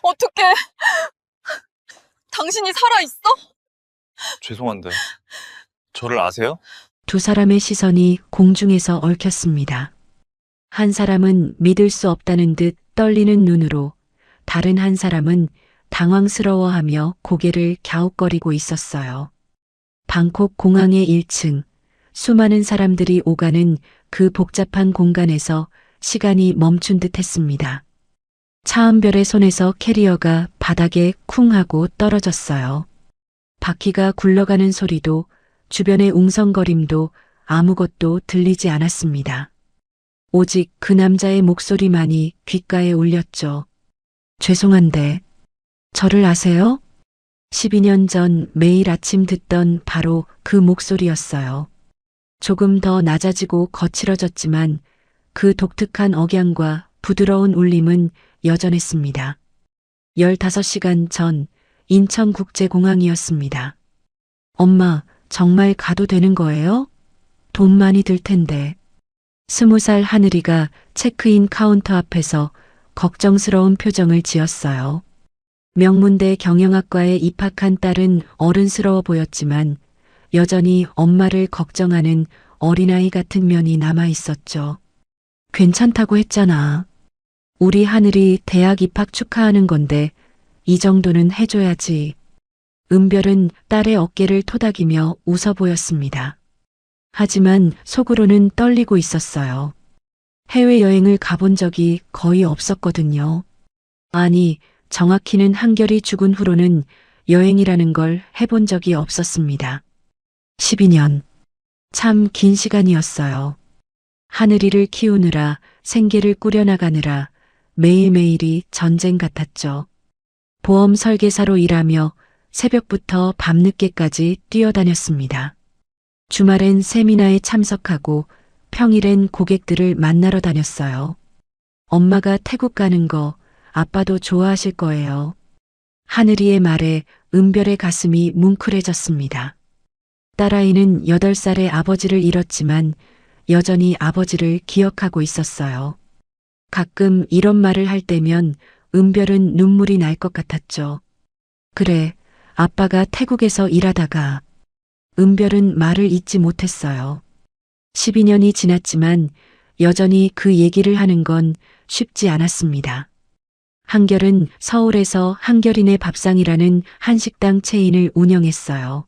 어떡해. 당신이 살아있어? 죄송한데, 저를 아세요? 두 사람의 시선이 공중에서 얽혔습니다. 한 사람은 믿을 수 없다는 듯 떨리는 눈으로, 다른 한 사람은 당황스러워하며 고개를 갸웃거리고 있었어요. 방콕 공항의 1층, 수많은 사람들이 오가는 그 복잡한 공간에서 시간이 멈춘 듯 했습니다. 차은별의 손에서 캐리어가 바닥에 쿵 하고 떨어졌어요. 바퀴가 굴러가는 소리도 주변의 웅성거림도 아무것도 들리지 않았습니다. 오직 그 남자의 목소리만이 귓가에 울렸죠. 죄송한데, 저를 아세요? 12년 전 매일 아침 듣던 바로 그 목소리였어요. 조금 더 낮아지고 거칠어졌지만 그 독특한 억양과 부드러운 울림은 여전했습니다. 15시간 전 인천국제공항이었습니다. 엄마, 정말 가도 되는 거예요? 돈 많이 들 텐데. 20살 하늘이가 체크인 카운터 앞에서 걱정스러운 표정을 지었어요. 명문대 경영학과에 입학한 딸은 어른스러워 보였지만 여전히 엄마를 걱정하는 어린아이 같은 면이 남아 있었죠. 괜찮다고 했잖아. 우리 하늘이 대학 입학 축하하는 건데 이 정도는 해줘야지. 은별은 딸의 어깨를 토닥이며 웃어 보였습니다. 하지만 속으로는 떨리고 있었어요. 해외여행을 가본 적이 거의 없었거든요. 아니, 정확히는 한결이 죽은 후로는 여행이라는 걸 해본 적이 없었습니다. 12년. 참 긴 시간이었어요. 하늘이를 키우느라, 생계를 꾸려나가느라 매일매일이 전쟁 같았죠. 보험 설계사로 일하며 새벽부터 밤늦게까지 뛰어다녔습니다. 주말엔 세미나에 참석하고 평일엔 고객들을 만나러 다녔어요. 엄마가 태국 가는 거 아빠도 좋아하실 거예요. 하늘이의 말에 은별의 가슴이 뭉클해졌습니다. 딸아이는 8살의 아버지를 잃었지만 여전히 아버지를 기억하고 있었어요. 가끔 이런 말을 할 때면 은별은 눈물이 날 것 같았죠. 그래, 아빠가 태국에서 일하다가. 은별은 말을 잇지 못했어요. 12년이 지났지만 여전히 그 얘기를 하는 건 쉽지 않았습니다. 한결은 서울에서 한결이네 밥상이라는 한식당 체인을 운영했어요.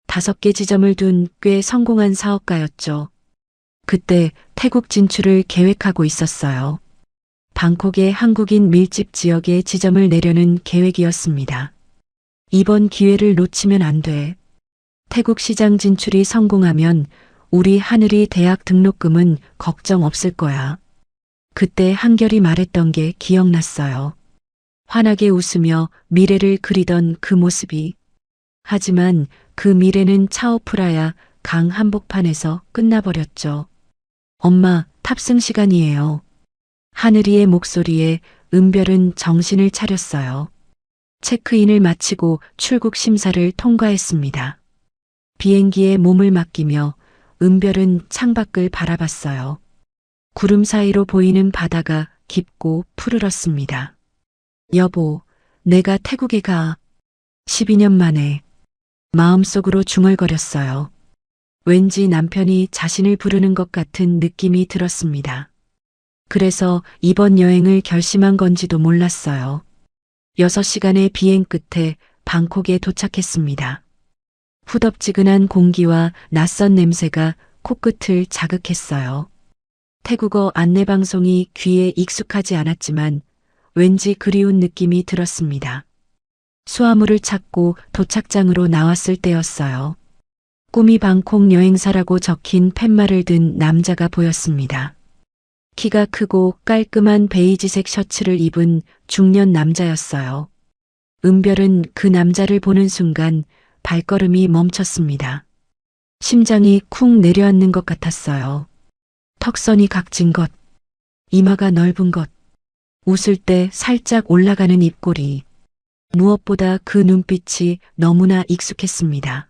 5개 지점을 둔 꽤 성공한 사업가였죠. 그때 태국 진출을 계획하고 있었어요. 방콕의 한국인 밀집 지역에 지점을 내려는 계획이었습니다. 이번 기회를 놓치면 안 돼. 태국 시장 진출이 성공하면 우리 하늘이 대학 등록금은 걱정 없을 거야. 그때 한결이 말했던 게 기억났어요. 환하게 웃으며 미래를 그리던 그 모습이. 하지만 그 미래는 차오프라야 강 한복판에서 끝나버렸죠. 엄마, 탑승 시간이에요. 하늘이의 목소리에 은별은 정신을 차렸어요. 체크인을 마치고 출국 심사를 통과했습니다. 비행기에 몸을 맡기며 은별은 창밖을 바라봤어요. 구름 사이로 보이는 바다가 깊고 푸르렀습니다. 여보, 내가 태국에 가. 12년 만에. 마음속으로 중얼거렸어요. 왠지 남편이 자신을 부르는 것 같은 느낌이 들었습니다. 그래서 이번 여행을 결심한 건지도 몰랐어요. 6시간의 비행 끝에 방콕에 도착했습니다. 후덥지근한 공기와 낯선 냄새가 코끝을 자극했어요. 태국어 안내방송이 귀에 익숙하지 않았지만 왠지 그리운 느낌이 들었습니다. 수화물을 찾고 도착장으로 나왔을 때였어요. 꿈이 방콕 여행사라고 적힌 팻말을 든 남자가 보였습니다. 키가 크고 깔끔한 베이지색 셔츠를 입은 중년 남자였어요. 은별은 그 남자를 보는 순간 발걸음이 멈췄습니다. 심장이 쿵 내려앉는 것 같았어요. 턱선이 각진 것, 이마가 넓은 것, 웃을 때 살짝 올라가는 입꼬리. 무엇보다 그 눈빛이 너무나 익숙했습니다.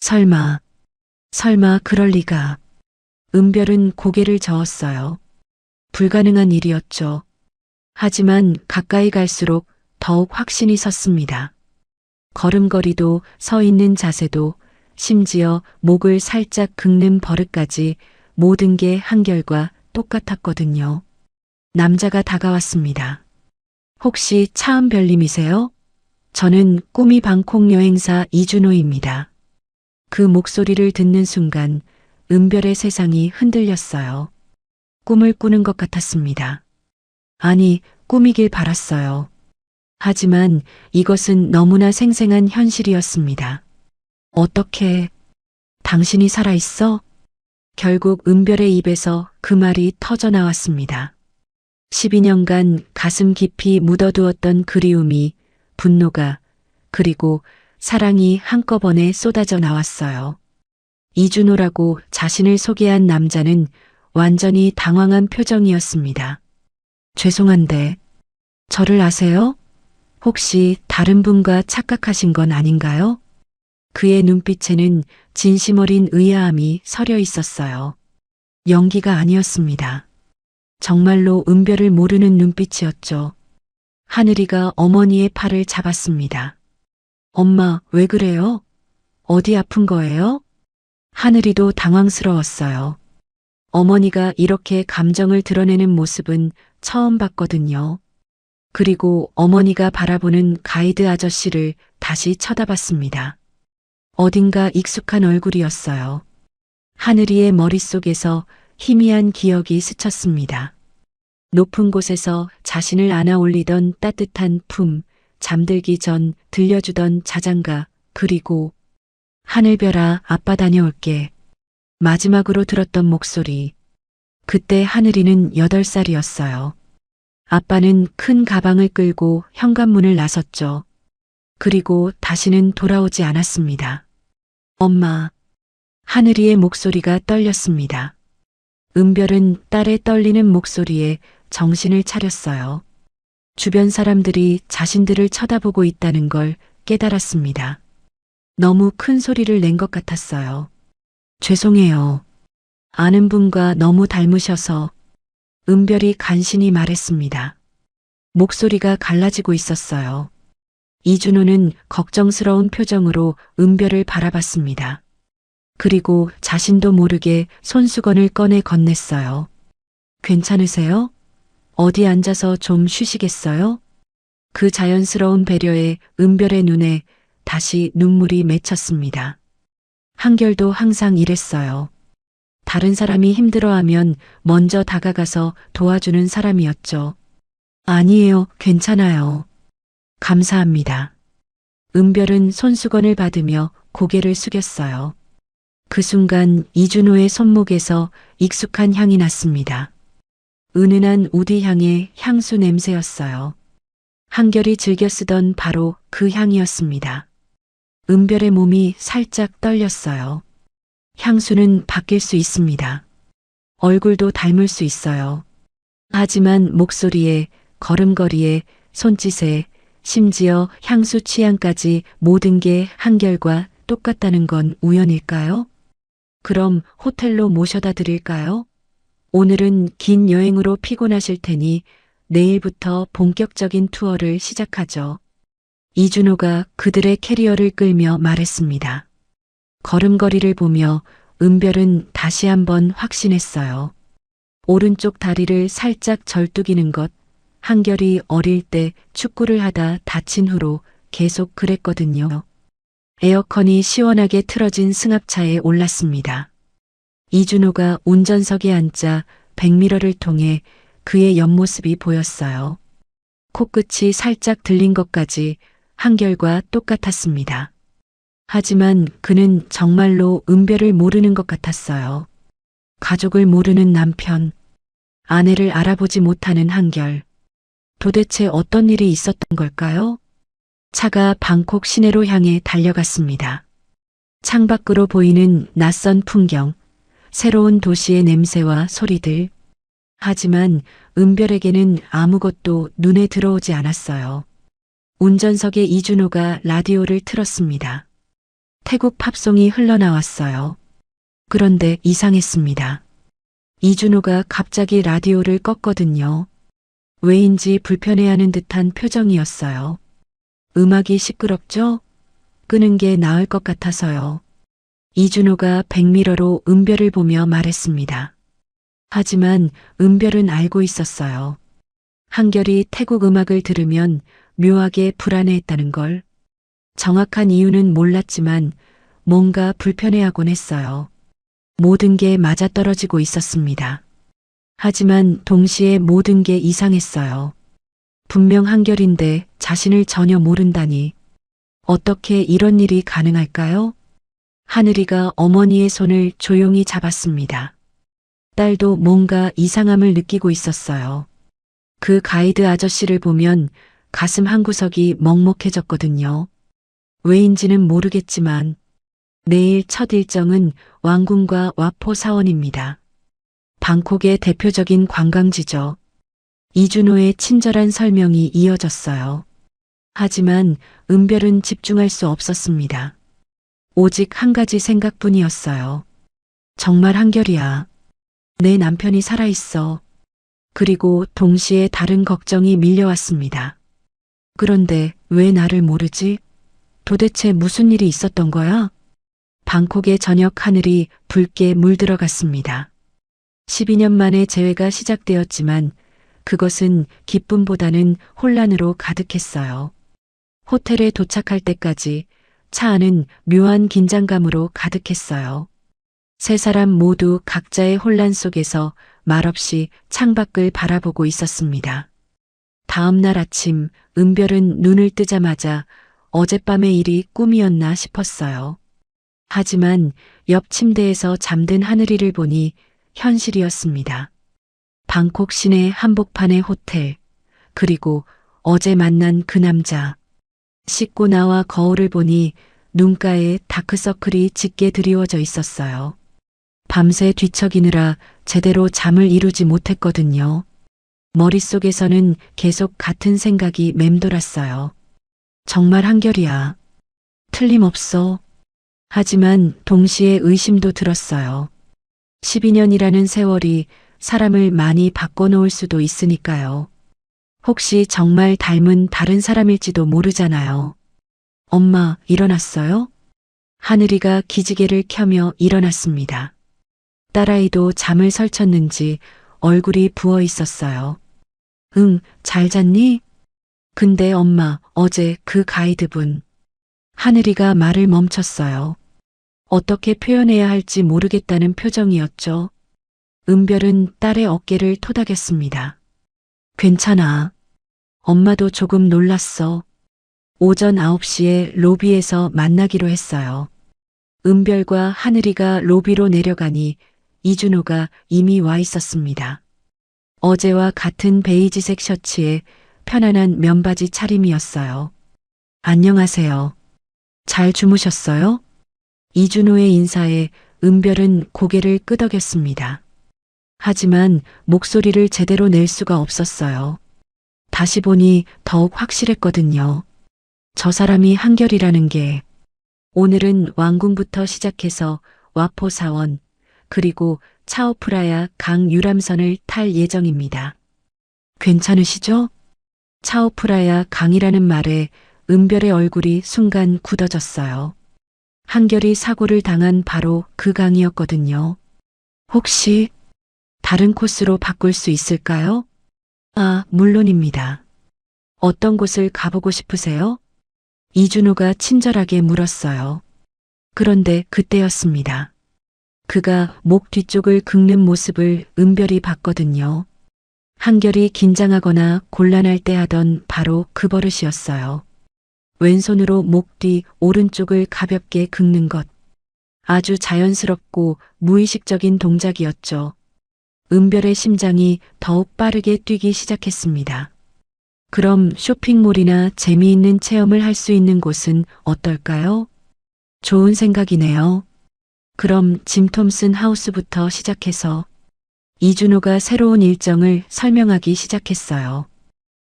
설마 그럴 리가. 은별은 고개를 저었어요. 불가능한 일이었죠. 하지만 가까이 갈수록 더욱 확신이 섰습니다. 걸음걸이도 서 있는 자세도 심지어 목을 살짝 긁는 버릇까지 모든 게 한결과 똑같았거든요. 남자가 다가왔습니다. 혹시 차은별님이세요? 저는 꿈이 방콕 여행사 이준호입니다. 그 목소리를 듣는 순간 은별의 세상이 흔들렸어요. 꿈을 꾸는 것 같았습니다. 아니, 꿈이길 바랐어요. 하지만 이것은 너무나 생생한 현실이었습니다. 어떻게, 당신이 살아있어? 결국 은별의 입에서 그 말이 터져 나왔습니다. 12년간 가슴 깊이 묻어두었던 그리움이, 분노가, 그리고 사랑이 한꺼번에 쏟아져 나왔어요. 이준호라고 자신을 소개한 남자는 완전히 당황한 표정이었습니다. 죄송한데, 저를 아세요? 혹시 다른 분과 착각하신 건 아닌가요? 그의 눈빛에는 진심 어린 의아함이 서려 있었어요. 연기가 아니었습니다. 정말로 은별을 모르는 눈빛이었죠. 하늘이가 어머니의 팔을 잡았습니다. 엄마, 왜 그래요? 어디 아픈 거예요? 하늘이도 당황스러웠어요. 어머니가 이렇게 감정을 드러내는 모습은 처음 봤거든요. 그리고 어머니가 바라보는 가이드 아저씨를 다시 쳐다봤습니다. 어딘가 익숙한 얼굴이었어요. 하늘이의 머릿속에서 희미한 기억이 스쳤습니다. 높은 곳에서 자신을 안아 올리던 따뜻한 품, 잠들기 전 들려주던 자장가, 그리고 하늘별아, 아빠 다녀올게. 마지막으로 들었던 목소리. 그때 하늘이는 8살이었어요. 아빠는 큰 가방을 끌고 현관문을 나섰죠. 그리고 다시는 돌아오지 않았습니다. 엄마. 하늘이의 목소리가 떨렸습니다. 은별은 딸의 떨리는 목소리에 정신을 차렸어요. 주변 사람들이 자신들을 쳐다보고 있다는 걸 깨달았습니다. 너무 큰 소리를 낸 것 같았어요. 죄송해요. 아는 분과 너무 닮으셔서. 은별이 간신히 말했습니다. 목소리가 갈라지고 있었어요. 이준호는 걱정스러운 표정으로 은별을 바라봤습니다. 그리고 자신도 모르게 손수건을 꺼내 건넸어요. 괜찮으세요? 어디 앉아서 좀 쉬시겠어요? 그 자연스러운 배려에 은별의 눈에 다시 눈물이 맺혔습니다. 한결도 항상 이랬어요. 다른 사람이 힘들어하면 먼저 다가가서 도와주는 사람이었죠. 아니에요, 괜찮아요. 감사합니다. 은별은 손수건을 받으며 고개를 숙였어요. 그 순간 이준호의 손목에서 익숙한 향이 났습니다. 은은한 우디 향의 향수 냄새였어요. 한결이 즐겨 쓰던 바로 그 향이었습니다. 은별의 몸이 살짝 떨렸어요. 향수는 바뀔 수 있습니다. 얼굴도 닮을 수 있어요. 하지만 목소리에, 걸음걸이에, 손짓에, 심지어 향수 취향까지 모든 게 한결과 똑같다는 건 우연일까요? 그럼 호텔로 모셔다 드릴까요? 오늘은 긴 여행으로 피곤하실 테니 내일부터 본격적인 투어를 시작하죠. 이준호가 그들의 캐리어를 끌며 말했습니다. 걸음걸이를 보며 은별은 다시 한번 확신했어요. 오른쪽 다리를 살짝 절뚝이는 것, 한결이 어릴 때 축구를 하다 다친 후로 계속 그랬거든요. 에어컨이 시원하게 틀어진 승합차에 올랐습니다. 이준호가 운전석에 앉자 백미러를 통해 그의 옆모습이 보였어요. 코끝이 살짝 들린 것까지 한결과 똑같았습니다. 하지만 그는 정말로 은별을 모르는 것 같았어요. 가족을 모르는 남편, 아내를 알아보지 못하는 한결. 도대체 어떤 일이 있었던 걸까요? 차가 방콕 시내로 향해 달려갔습니다. 창밖으로 보이는 낯선 풍경, 새로운 도시의 냄새와 소리들. 하지만 은별에게는 아무것도 눈에 들어오지 않았어요. 운전석에 이준호가 라디오를 틀었습니다. 태국 팝송이 흘러나왔어요. 그런데 이상했습니다. 이준호가 갑자기 라디오를 껐거든요. 왜인지 불편해하는 듯한 표정이었어요. 음악이 시끄럽죠? 끄는 게 나을 것 같아서요. 이준호가 백미러로 은별을 보며 말했습니다. 하지만 은별은 알고 있었어요. 한결이 태국 음악을 들으면 묘하게 불안해했다는 걸. 정확한 이유는 몰랐지만 뭔가 불편해하곤 했어요. 모든 게 맞아떨어지고 있었습니다. 하지만 동시에 모든 게 이상했어요. 분명 한결인데 자신을 전혀 모른다니. 어떻게 이런 일이 가능할까요? 하늘이가 어머니의 손을 조용히 잡았습니다. 딸도 뭔가 이상함을 느끼고 있었어요. 그 가이드 아저씨를 보면 가슴 한구석이 먹먹해졌거든요. 왜인지는 모르겠지만 내일 첫 일정은 왕궁과 와포 사원입니다. 방콕의 대표적인 관광지죠. 이준호의 친절한 설명이 이어졌어요. 하지만 은별은 집중할 수 없었습니다. 오직 한 가지 생각뿐이었어요. 정말 한결이야. 내 남편이 살아있어. 그리고 동시에 다른 걱정이 밀려왔습니다. 그런데 왜 나를 모르지? 도대체 무슨 일이 있었던 거야? 방콕의 저녁 하늘이 붉게 물들어갔습니다. 12년 만에 재회가 시작되었지만 그것은 기쁨보다는 혼란으로 가득했어요. 호텔에 도착할 때까지 차 안은 묘한 긴장감으로 가득했어요. 세 사람 모두 각자의 혼란 속에서 말없이 창밖을 바라보고 있었습니다. 다음 날 아침 은별은 눈을 뜨자마자 어젯밤의 일이 꿈이었나 싶었어요. 하지만 옆 침대에서 잠든 하늘이를 보니 현실이었습니다. 방콕 시내 한복판의 호텔, 그리고 어제 만난 그 남자. 씻고 나와 거울을 보니 눈가에 다크서클이 짙게 드리워져 있었어요. 밤새 뒤척이느라 제대로 잠을 이루지 못했거든요. 머릿속에서는 계속 같은 생각이 맴돌았어요. 정말 한결이야. 틀림없어. 하지만 동시에 의심도 들었어요. 12년이라는 세월이 사람을 많이 바꿔놓을 수도 있으니까요. 혹시 정말 닮은 다른 사람일지도 모르잖아요. 엄마, 일어났어요? 하늘이가 기지개를 켜며 일어났습니다. 딸아이도 잠을 설쳤는지 얼굴이 부어 있었어요. 응, 잘 잤니? 근데 엄마, 어제 그 가이드분. 하늘이가 말을 멈췄어요. 어떻게 표현해야 할지 모르겠다는 표정이었죠. 은별은 딸의 어깨를 토닥였습니다. 괜찮아. 엄마도 조금 놀랐어. 오전 9시에 로비에서 만나기로 했어요. 은별과 하늘이가 로비로 내려가니 이준호가 이미 와 있었습니다. 어제와 같은 베이지색 셔츠에 편안한 면바지 차림이었어요. 안녕하세요. 잘 주무셨어요? 이준호의 인사에 은별은 고개를 끄덕였습니다. 하지만 목소리를 제대로 낼 수가 없었어요. 다시 보니 더욱 확실했거든요. 저 사람이 한결이라는 게. 오늘은 왕궁부터 시작해서 와포 사원, 그리고 차오프라야 강 유람선을 탈 예정입니다. 괜찮으시죠? 차오프라야 강이라는 말에 은별의 얼굴이 순간 굳어졌어요. 한결이 사고를 당한 바로 그 강이었거든요. 혹시 다른 코스로 바꿀 수 있을까요? 아, 물론입니다. 어떤 곳을 가보고 싶으세요? 이준호가 친절하게 물었어요. 그런데 그때였습니다. 그가 목 뒤쪽을 긁는 모습을 은별이 봤거든요. 한결이 긴장하거나 곤란할 때 하던 바로 그 버릇이었어요. 왼손으로 목 뒤 오른쪽을 가볍게 긁는 것. 아주 자연스럽고 무의식적인 동작이었죠. 은별의 심장이 더욱 빠르게 뛰기 시작했습니다. 그럼 쇼핑몰이나 재미있는 체험을 할 수 있는 곳은 어떨까요? 좋은 생각이네요. 그럼 짐 톰슨 하우스부터 시작해서 이준호가 새로운 일정을 설명하기 시작했어요.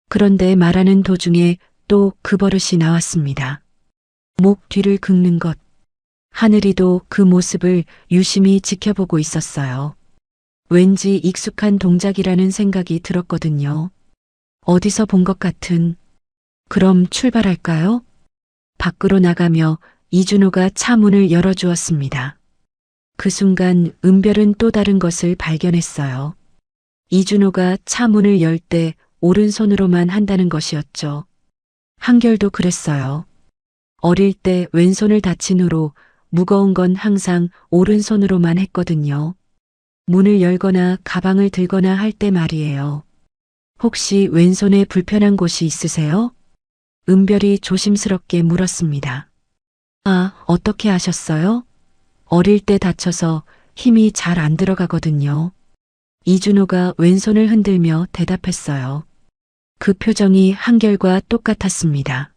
그런데 말하는 도중에 또 그 버릇이 나왔습니다. 목 뒤를 긁는 것. 하늘이도 그 모습을 유심히 지켜보고 있었어요. 왠지 익숙한 동작이라는 생각이 들었거든요. 어디서 본 것 같은. 그럼 출발할까요? 밖으로 나가며 이준호가 차 문을 열어주었습니다. 그 순간 은별은 또 다른 것을 발견했어요. 이준호가 차 문을 열 때 오른손으로만 한다는 것이었죠. 한결도 그랬어요. 어릴 때 왼손을 다친 후로 무거운 건 항상 오른손으로만 했거든요. 문을 열거나 가방을 들거나 할 때 말이에요. 혹시 왼손에 불편한 곳이 있으세요? 은별이 조심스럽게 물었습니다. 아, 어떻게 아셨어요? 어릴 때 다쳐서 힘이 잘 안 들어가거든요. 이준호가 왼손을 흔들며 대답했어요. 그 표정이 한결과 똑같았습니다.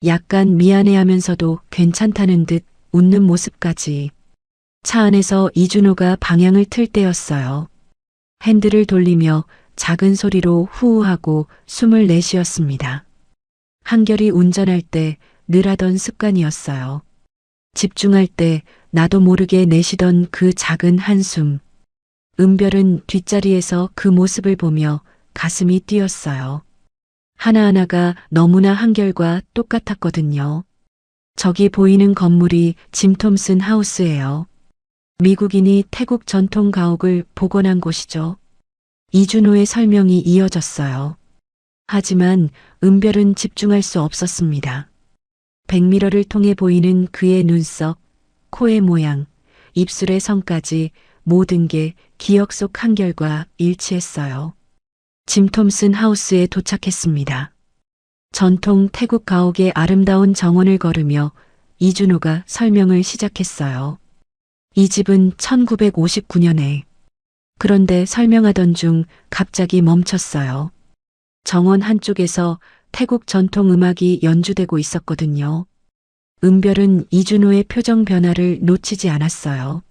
약간 미안해하면서도 괜찮다는 듯 웃는 모습까지. 차 안에서 이준호가 방향을 틀 때였어요. 핸들을 돌리며 작은 소리로 후우하고 숨을 내쉬었습니다. 한결이 운전할 때 늘 하던 습관이었어요. 집중할 때 나도 모르게 내쉬던 그 작은 한숨. 은별은 뒷자리에서 그 모습을 보며 가슴이 뛰었어요. 하나하나가 너무나 한결과 똑같았거든요. 저기 보이는 건물이 짐 톰슨 하우스예요. 미국인이 태국 전통 가옥을 복원한 곳이죠. 이준호의 설명이 이어졌어요. 하지만 은별은 집중할 수 없었습니다. 백미러를 통해 보이는 그의 눈썹, 코의 모양, 입술의 선까지 모든 게 기억 속 한결과 일치했어요. 짐 톰슨 하우스에 도착했습니다. 전통 태국 가옥의 아름다운 정원을 걸으며 이준호가 설명을 시작했어요. 이 집은 1959년에. 그런데 설명하던 중 갑자기 멈췄어요. 정원 한쪽에서 태국 전통 음악이 연주되고 있었거든요. 은별은 이준호의 표정 변화를 놓치지 않았어요.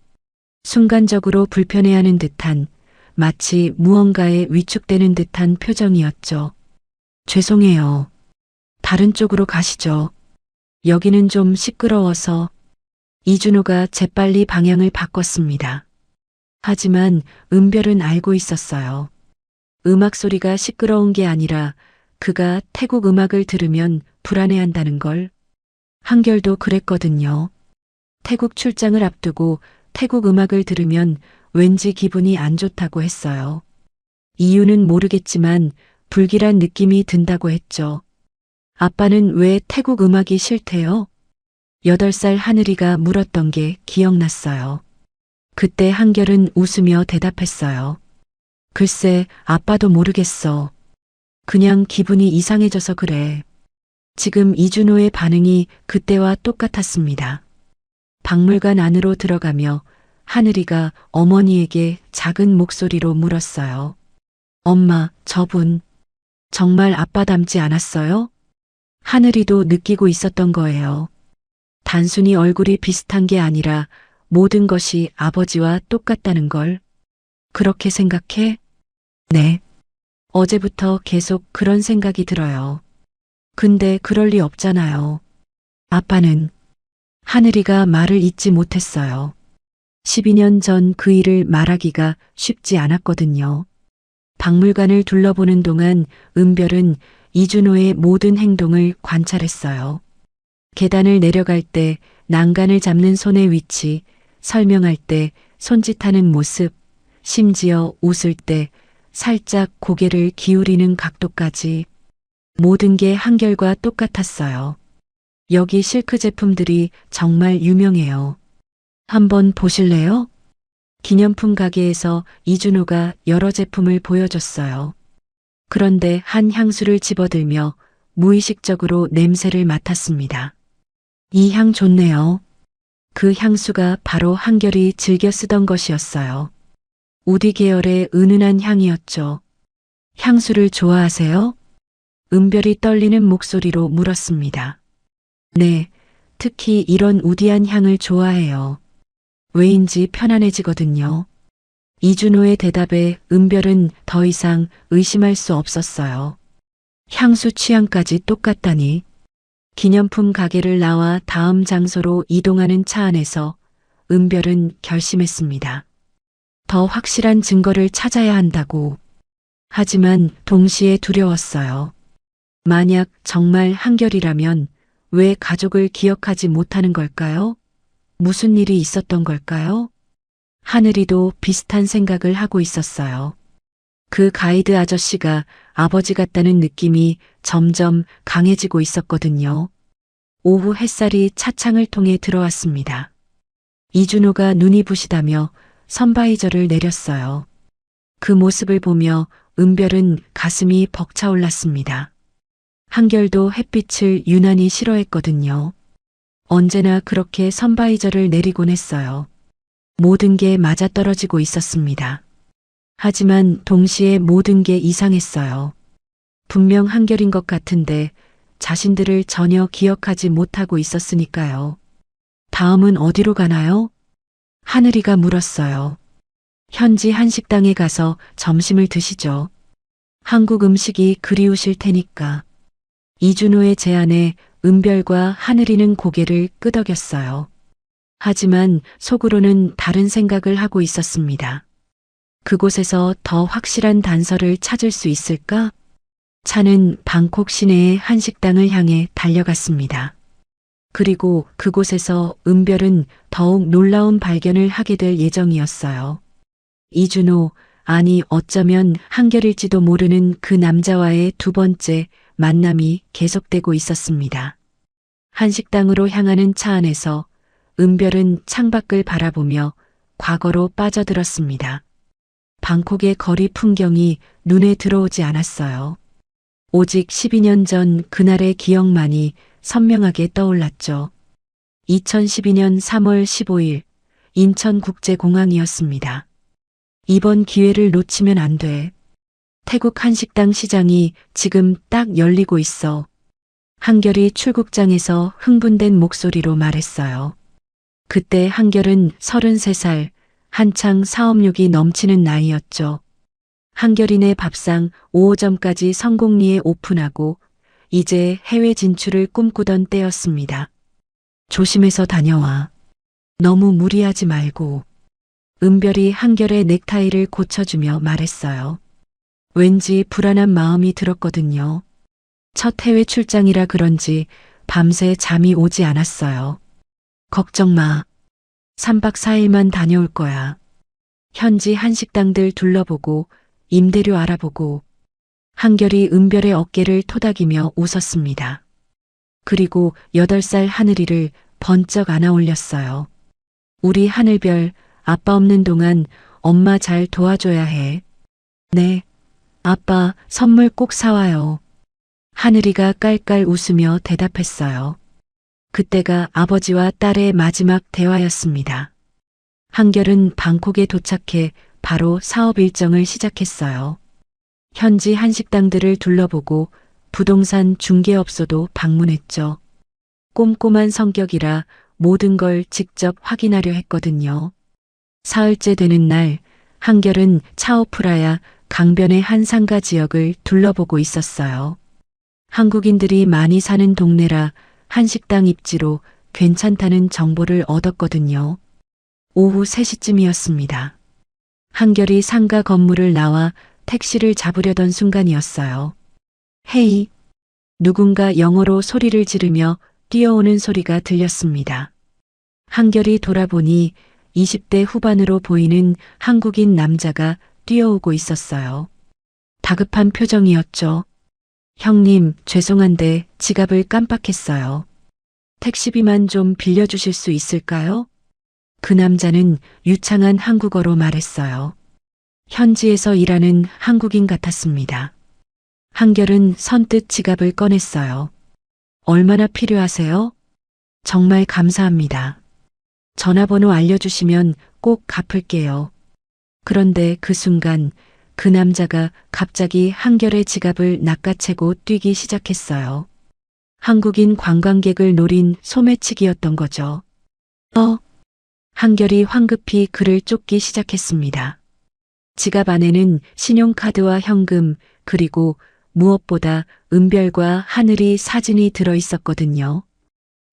순간적으로 불편해하는 듯한, 마치 무언가에 위축되는 듯한 표정이었죠. 죄송해요. 다른 쪽으로 가시죠. 여기는 좀 시끄러워서. 이준호가 재빨리 방향을 바꿨습니다. 하지만 은별은 알고 있었어요. 음악 소리가 시끄러운 게 아니라 그가 태국 음악을 들으면 불안해한다는 걸. 한결도 그랬거든요. 태국 출장을 앞두고 태국 음악을 들으면 왠지 기분이 안 좋다고 했어요. 이유는 모르겠지만 불길한 느낌이 든다고 했죠. 아빠는 왜 태국 음악이 싫대요? 8살 하늘이가 물었던 게 기억났어요. 그때 한결은 웃으며 대답했어요. 글쎄, 아빠도 모르겠어. 그냥 기분이 이상해져서 그래. 지금 이준호의 반응이 그때와 똑같았습니다. 박물관 안으로 들어가며 하늘이가 어머니에게 작은 목소리로 물었어요. 엄마, 저분 정말 아빠 닮지 않았어요? 하늘이도 느끼고 있었던 거예요. 단순히 얼굴이 비슷한 게 아니라 모든 것이 아버지와 똑같다는 걸. 그렇게 생각해? 네. 어제부터 계속 그런 생각이 들어요. 근데 그럴 리 없잖아요. 아빠는. 하늘이가 말을 잇지 못했어요. 12년 전 그 일을 말하기가 쉽지 않았거든요. 박물관을 둘러보는 동안 은별은 이준호의 모든 행동을 관찰했어요. 계단을 내려갈 때 난간을 잡는 손의 위치, 설명할 때 손짓하는 모습, 심지어 웃을 때 살짝 고개를 기울이는 각도까지 모든 게 한결과 똑같았어요. 여기 실크 제품들이 정말 유명해요. 한번 보실래요? 기념품 가게에서 이준호가 여러 제품을 보여줬어요. 그런데 한 향수를 집어들며 무의식적으로 냄새를 맡았습니다. 이 향 좋네요. 그 향수가 바로 한결이 즐겨 쓰던 것이었어요. 우디 계열의 은은한 향이었죠. 향수를 좋아하세요? 은별이 떨리는 목소리로 물었습니다. 네, 특히 이런 우디한 향을 좋아해요. 왜인지 편안해지거든요. 이준호의 대답에 은별은 더 이상 의심할 수 없었어요. 향수 취향까지 똑같다니. 기념품 가게를 나와 다음 장소로 이동하는 차 안에서 은별은 결심했습니다. 더 확실한 증거를 찾아야 한다고. 하지만 동시에 두려웠어요. 만약 정말 한결이라면 왜 가족을 기억하지 못하는 걸까요? 무슨 일이 있었던 걸까요? 하늘이도 비슷한 생각을 하고 있었어요. 그 가이드 아저씨가 아버지 같다는 느낌이 점점 강해지고 있었거든요. 오후 햇살이 차창을 통해 들어왔습니다. 이준호가 눈이 부시다며 선바이저를 내렸어요. 그 모습을 보며 은별은 가슴이 벅차올랐습니다. 한결도 햇빛을 유난히 싫어했거든요. 언제나 그렇게 선바이저를 내리곤 했어요. 모든 게 맞아떨어지고 있었습니다. 하지만 동시에 모든 게 이상했어요. 분명 한결인 것 같은데 자신들을 전혀 기억하지 못하고 있었으니까요. 다음은 어디로 가나요? 하늘이가 물었어요. 현지 한식당에 가서 점심을 드시죠. 한국 음식이 그리우실 테니까. 이준호의 제안에 은별과 하늘이는 고개를 끄덕였어요. 하지만 속으로는 다른 생각을 하고 있었습니다. 그곳에서 더 확실한 단서를 찾을 수 있을까? 차는 방콕 시내의 한식당을 향해 달려갔습니다. 그리고 그곳에서 은별은 더욱 놀라운 발견을 하게 될 예정이었어요. 이준호, 아니 어쩌면 한결일지도 모르는 그 남자와의 두 번째 만남이 계속되고 있었습니다. 한식당으로 향하는 차 안에서 은별은 창밖을 바라보며 과거로 빠져들었습니다. 방콕의 거리 풍경이 눈에 들어오지 않았어요. 오직 12년 전 그날의 기억만이 선명하게 떠올랐죠. 2012년 3월 15일 인천국제공항이었습니다. 이번 기회를 놓치면 안 돼. 태국 한식당 시장이 지금 딱 열리고 있어. 한결이 출국장에서 흥분된 목소리로 말했어요. 그때 한결은 33살, 한창 사업욕이 넘치는 나이였죠. 한결이네 밥상 5호점까지 성공리에 오픈하고 이제 해외 진출을 꿈꾸던 때였습니다. 조심해서 다녀와. 너무 무리하지 말고. 은별이 한결의 넥타이를 고쳐주며 말했어요. 왠지 불안한 마음이 들었거든요. 첫 해외 출장이라 그런지 밤새 잠이 오지 않았어요. 걱정 마. 3박 4일만 다녀올 거야. 현지 한식당들 둘러보고 임대료 알아보고. 한결이 은별의 어깨를 토닥이며 웃었습니다. 그리고 8살 하늘이를 번쩍 안아 올렸어요. 우리 하늘별, 아빠 없는 동안 엄마 잘 도와줘야 해. 네. 아빠 선물 꼭 사와요. 하늘이가 깔깔 웃으며 대답했어요. 그때가 아버지와 딸의 마지막 대화였습니다. 한결은 방콕에 도착해 바로 사업 일정을 시작했어요. 현지 한식당들을 둘러보고 부동산 중개업소도 방문했죠. 꼼꼼한 성격이라 모든 걸 직접 확인하려 했거든요. 사흘째 되는 날, 한결은 차오프라야 강변의 한 상가 지역을 둘러보고 있었어요. 한국인들이 많이 사는 동네라 한식당 입지로 괜찮다는 정보를 얻었거든요. 오후 3시쯤이었습니다. 한결이 상가 건물을 나와 택시를 잡으려던 순간이었어요. 헤이! 누군가 영어로 소리를 지르며 뛰어오는 소리가 들렸습니다. 한결이 돌아보니 20대 후반으로 보이는 한국인 남자가 뛰어오고 있었어요. 다급한 표정이었죠. 형님, 죄송한데 지갑을 깜빡했어요. 택시비만 좀 빌려주실 수 있을까요? 그 남자는 유창한 한국어로 말했어요. 현지에서 일하는 한국인 같았습니다. 한결은 선뜻 지갑을 꺼냈어요. 얼마나 필요하세요? 정말 감사합니다. 전화번호 알려주시면 꼭 갚을게요. 그런데 그 순간 그 남자가 갑자기 한결의 지갑을 낚아채고 뛰기 시작했어요. 한국인 관광객을 노린 소매치기였던 거죠. 한결이 황급히 그를 쫓기 시작했습니다. 지갑 안에는 신용카드와 현금 그리고 무엇보다 은별과 하늘이 사진이 들어 있었거든요.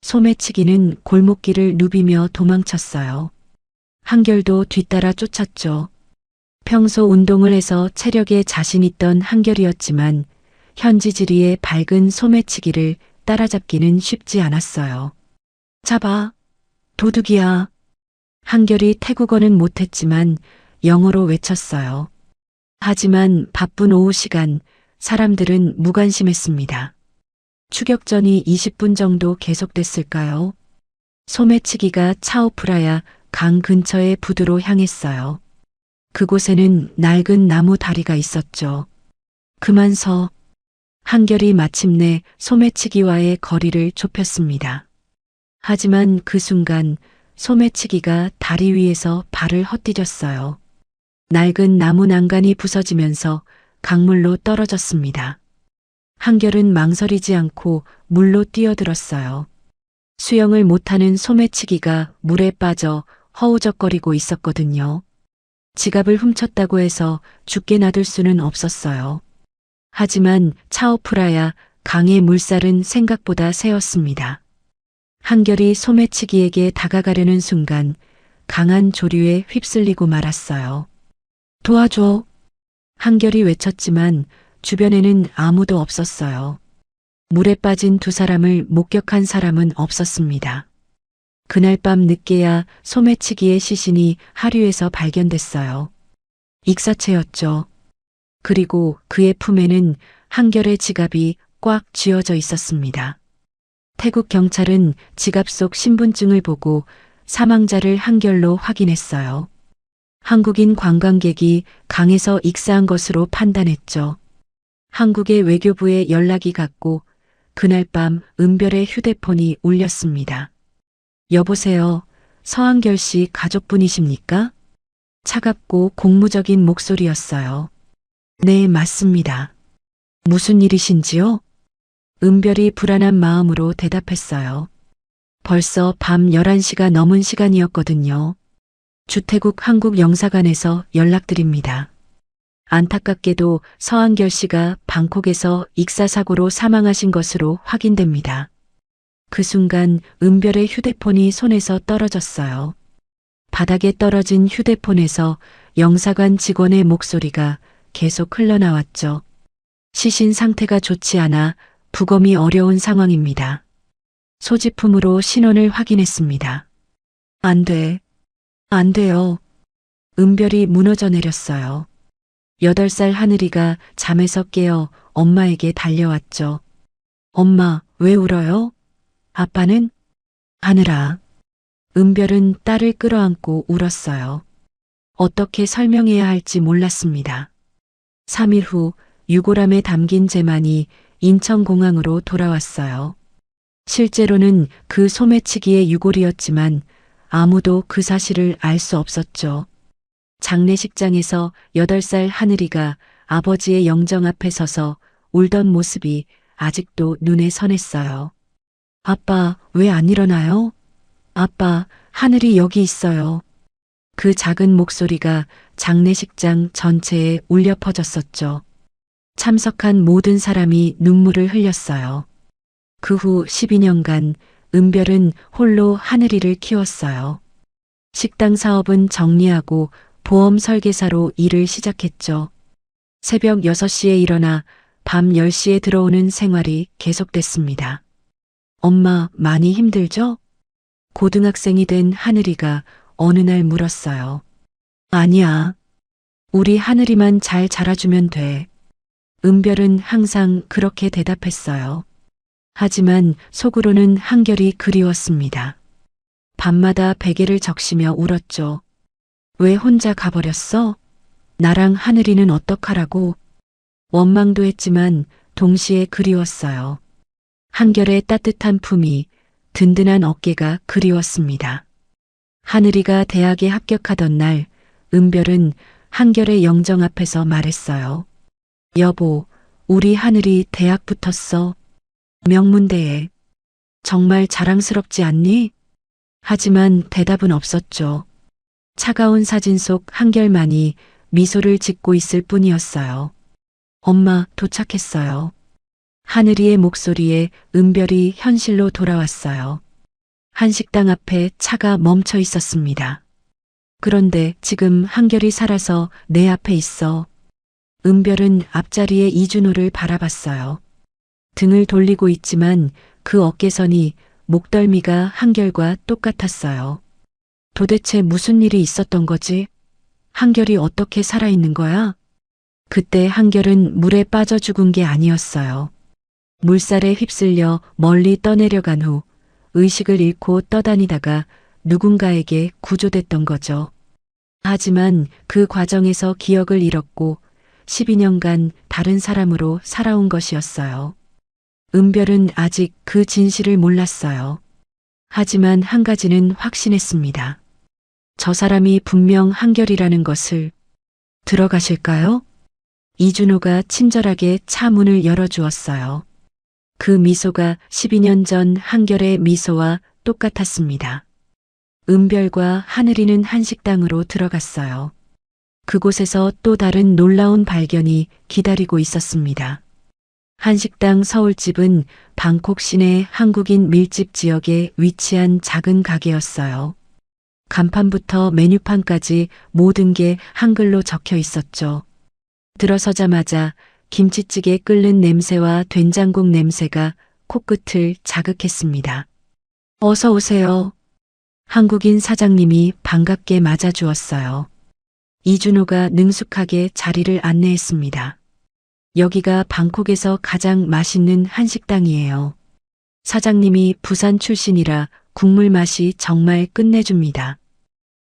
소매치기는 골목길을 누비며 도망쳤어요. 한결도 뒤따라 쫓았죠. 평소 운동을 해서 체력에 자신 있던 한결이었지만 현지지리의 밝은 소매치기를 따라잡기는 쉽지 않았어요. 잡아, 도둑이야. 한결이 태국어는 못했지만 영어로 외쳤어요. 하지만 바쁜 오후 시간 사람들은 무관심했습니다. 추격전이 20분 정도 계속됐을까요? 소매치기가 차오프라야 강 근처의 부두로 향했어요. 그곳에는 낡은 나무 다리가 있었죠. 그만 서. 한결이 마침내 소매치기와의 거리를 좁혔습니다. 하지만 그 순간 소매치기가 다리 위에서 발을 헛디뎠어요. 낡은 나무 난간이 부서지면서 강물로 떨어졌습니다. 한결은 망설이지 않고 물로 뛰어들었어요. 수영을 못하는 소매치기가 물에 빠져 허우적거리고 있었거든요. 지갑을 훔쳤다고 해서 죽게 놔둘 수는 없었어요. 하지만 차오프라야 강의 물살은 생각보다 세었습니다. 한결이 소매치기에게 다가가려는 순간 강한 조류에 휩쓸리고 말았어요. 도와줘. 한결이 외쳤지만 주변에는 아무도 없었어요. 물에 빠진 두 사람을 목격한 사람은 없었습니다. 그날 밤 늦게야 소매치기의 시신이 하류에서 발견됐어요. 익사체였죠. 그리고 그의 품에는 한결의 지갑이 꽉 쥐어져 있었습니다. 태국 경찰은 지갑 속 신분증을 보고 사망자를 한결로 확인했어요. 한국인 관광객이 강에서 익사한 것으로 판단했죠. 한국의 외교부에 연락이 갔고 그날 밤 은별의 휴대폰이 울렸습니다. 여보세요. 서한결 씨 가족분이십니까? 차갑고 공무적인 목소리였어요. 네, 맞습니다. 무슨 일이신지요? 은별이 불안한 마음으로 대답했어요. 벌써 밤 11시가 넘은 시간이었거든요. 주태국 한국 영사관에서 연락드립니다. 안타깝게도 서한결 씨가 방콕에서 익사사고로 사망하신 것으로 확인됩니다. 그 순간 은별의 휴대폰이 손에서 떨어졌어요. 바닥에 떨어진 휴대폰에서 영사관 직원의 목소리가 계속 흘러나왔죠. 시신 상태가 좋지 않아 부검이 어려운 상황입니다. 소지품으로 신원을 확인했습니다. 안 돼. 안 돼요. 은별이 무너져 내렸어요. 8살 하늘이가 잠에서 깨어 엄마에게 달려왔죠. 엄마, 왜 울어요? 아빠는? 하늘아. 은별은 딸을 끌어안고 울었어요. 어떻게 설명해야 할지 몰랐습니다. 3일 후 유골함에 담긴 재만이 인천공항으로 돌아왔어요. 실제로는 그 소매치기의 유골이었지만 아무도 그 사실을 알 수 없었죠. 장례식장에서 8살 하늘이가 아버지의 영정 앞에 서서 울던 모습이 아직도 눈에 선했어요. 아빠, 왜 안 일어나요? 아빠, 하늘이 여기 있어요. 그 작은 목소리가 장례식장 전체에 울려 퍼졌었죠. 참석한 모든 사람이 눈물을 흘렸어요. 그 후 12년간 은별은 홀로 하늘이를 키웠어요. 식당 사업은 정리하고 보험 설계사로 일을 시작했죠. 새벽 6시에 일어나 밤 10시에 들어오는 생활이 계속됐습니다. 엄마, 많이 힘들죠? 고등학생이 된 하늘이가 어느 날 물었어요. 아니야. 우리 하늘이만 잘 자라주면 돼. 은별은 항상 그렇게 대답했어요. 하지만 속으로는 한결이 그리웠습니다. 밤마다 베개를 적시며 울었죠. 왜 혼자 가버렸어? 나랑 하늘이는 어떡하라고? 원망도 했지만 동시에 그리웠어요. 한결의 따뜻한 품이, 든든한 어깨가 그리웠습니다. 하늘이가 대학에 합격하던 날 은별은 한결의 영정 앞에서 말했어요. 여보, 우리 하늘이 대학 붙었어. 명문대에. 정말 자랑스럽지 않니? 하지만 대답은 없었죠. 차가운 사진 속 한결만이 미소를 짓고 있을 뿐이었어요. 엄마, 도착했어요. 하늘이의 목소리에 은별이 현실로 돌아왔어요. 한식당 앞에 차가 멈춰 있었습니다. 그런데 지금 한결이 살아서 내 앞에 있어. 은별은 앞자리에 이준호를 바라봤어요. 등을 돌리고 있지만 그 어깨선이 목덜미가 한결과 똑같았어요. 도대체 무슨 일이 있었던 거지? 한결이 어떻게 살아있는 거야? 그때 한결은 물에 빠져 죽은 게 아니었어요. 물살에 휩쓸려 멀리 떠내려간 후 의식을 잃고 떠다니다가 누군가에게 구조됐던 거죠. 하지만 그 과정에서 기억을 잃었고 12년간 다른 사람으로 살아온 것이었어요. 은별은 아직 그 진실을 몰랐어요. 하지만 한 가지는 확신했습니다. 저 사람이 분명 한결이라는 것을. 들어가실까요? 이준호가 친절하게 차 문을 열어주었어요. 그 미소가 12년 전 한결의 미소와 똑같았습니다. 은별과 하늘이는 한식당으로 들어갔어요. 그곳에서 또 다른 놀라운 발견이 기다리고 있었습니다. 한식당 서울집은 방콕 시내 한국인 밀집 지역에 위치한 작은 가게였어요. 간판부터 메뉴판까지 모든 게 한글로 적혀 있었죠. 들어서자마자 김치찌개 끓는 냄새와 된장국 냄새가 코끝을 자극했습니다. 어서 오세요. 한국인 사장님이 반갑게 맞아주었어요. 이준호가 능숙하게 자리를 안내했습니다. 여기가 방콕에서 가장 맛있는 한식당이에요. 사장님이 부산 출신이라 국물 맛이 정말 끝내줍니다.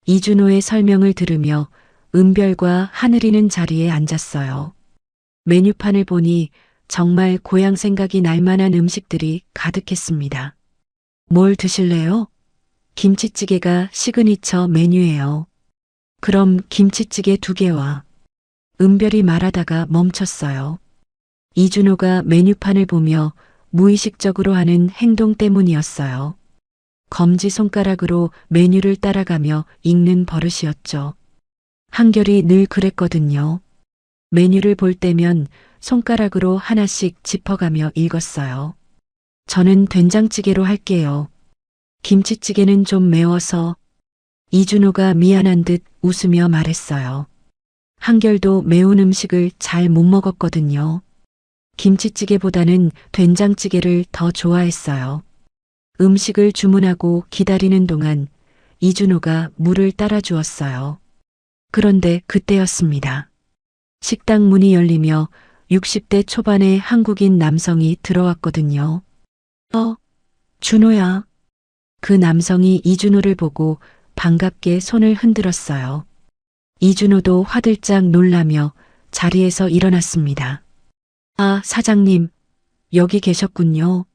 이준호의 설명을 들으며 은별과 하늘이는 자리에 앉았어요. 메뉴판을 보니 정말 고향 생각이 날 만한 음식들이 가득했습니다. 뭘 드실래요? 김치찌개가 시그니처 메뉴예요. 그럼 김치찌개 2개와. 은별이 말하다가 멈췄어요. 이준호가 메뉴판을 보며 무의식적으로 하는 행동 때문이었어요. 검지손가락으로 메뉴를 따라가며 읽는 버릇이었죠. 한결이 늘 그랬거든요. 메뉴를 볼 때면 손가락으로 하나씩 짚어가며 읽었어요. 저는 된장찌개로 할게요. 김치찌개는 좀 매워서. 이준호가 미안한 듯 웃으며 말했어요. 한결도 매운 음식을 잘 못 먹었거든요. 김치찌개보다는 된장찌개를 더 좋아했어요. 음식을 주문하고 기다리는 동안 이준호가 물을 따라 주었어요. 그런데 그때였습니다. 식당 문이 열리며 60대 초반의 한국인 남성이 들어왔거든요. 준호야. 그 남성이 이준호를 보고 반갑게 손을 흔들었어요. 이준호도 화들짝 놀라며 자리에서 일어났습니다. 아, 사장님, 여기 계셨군요.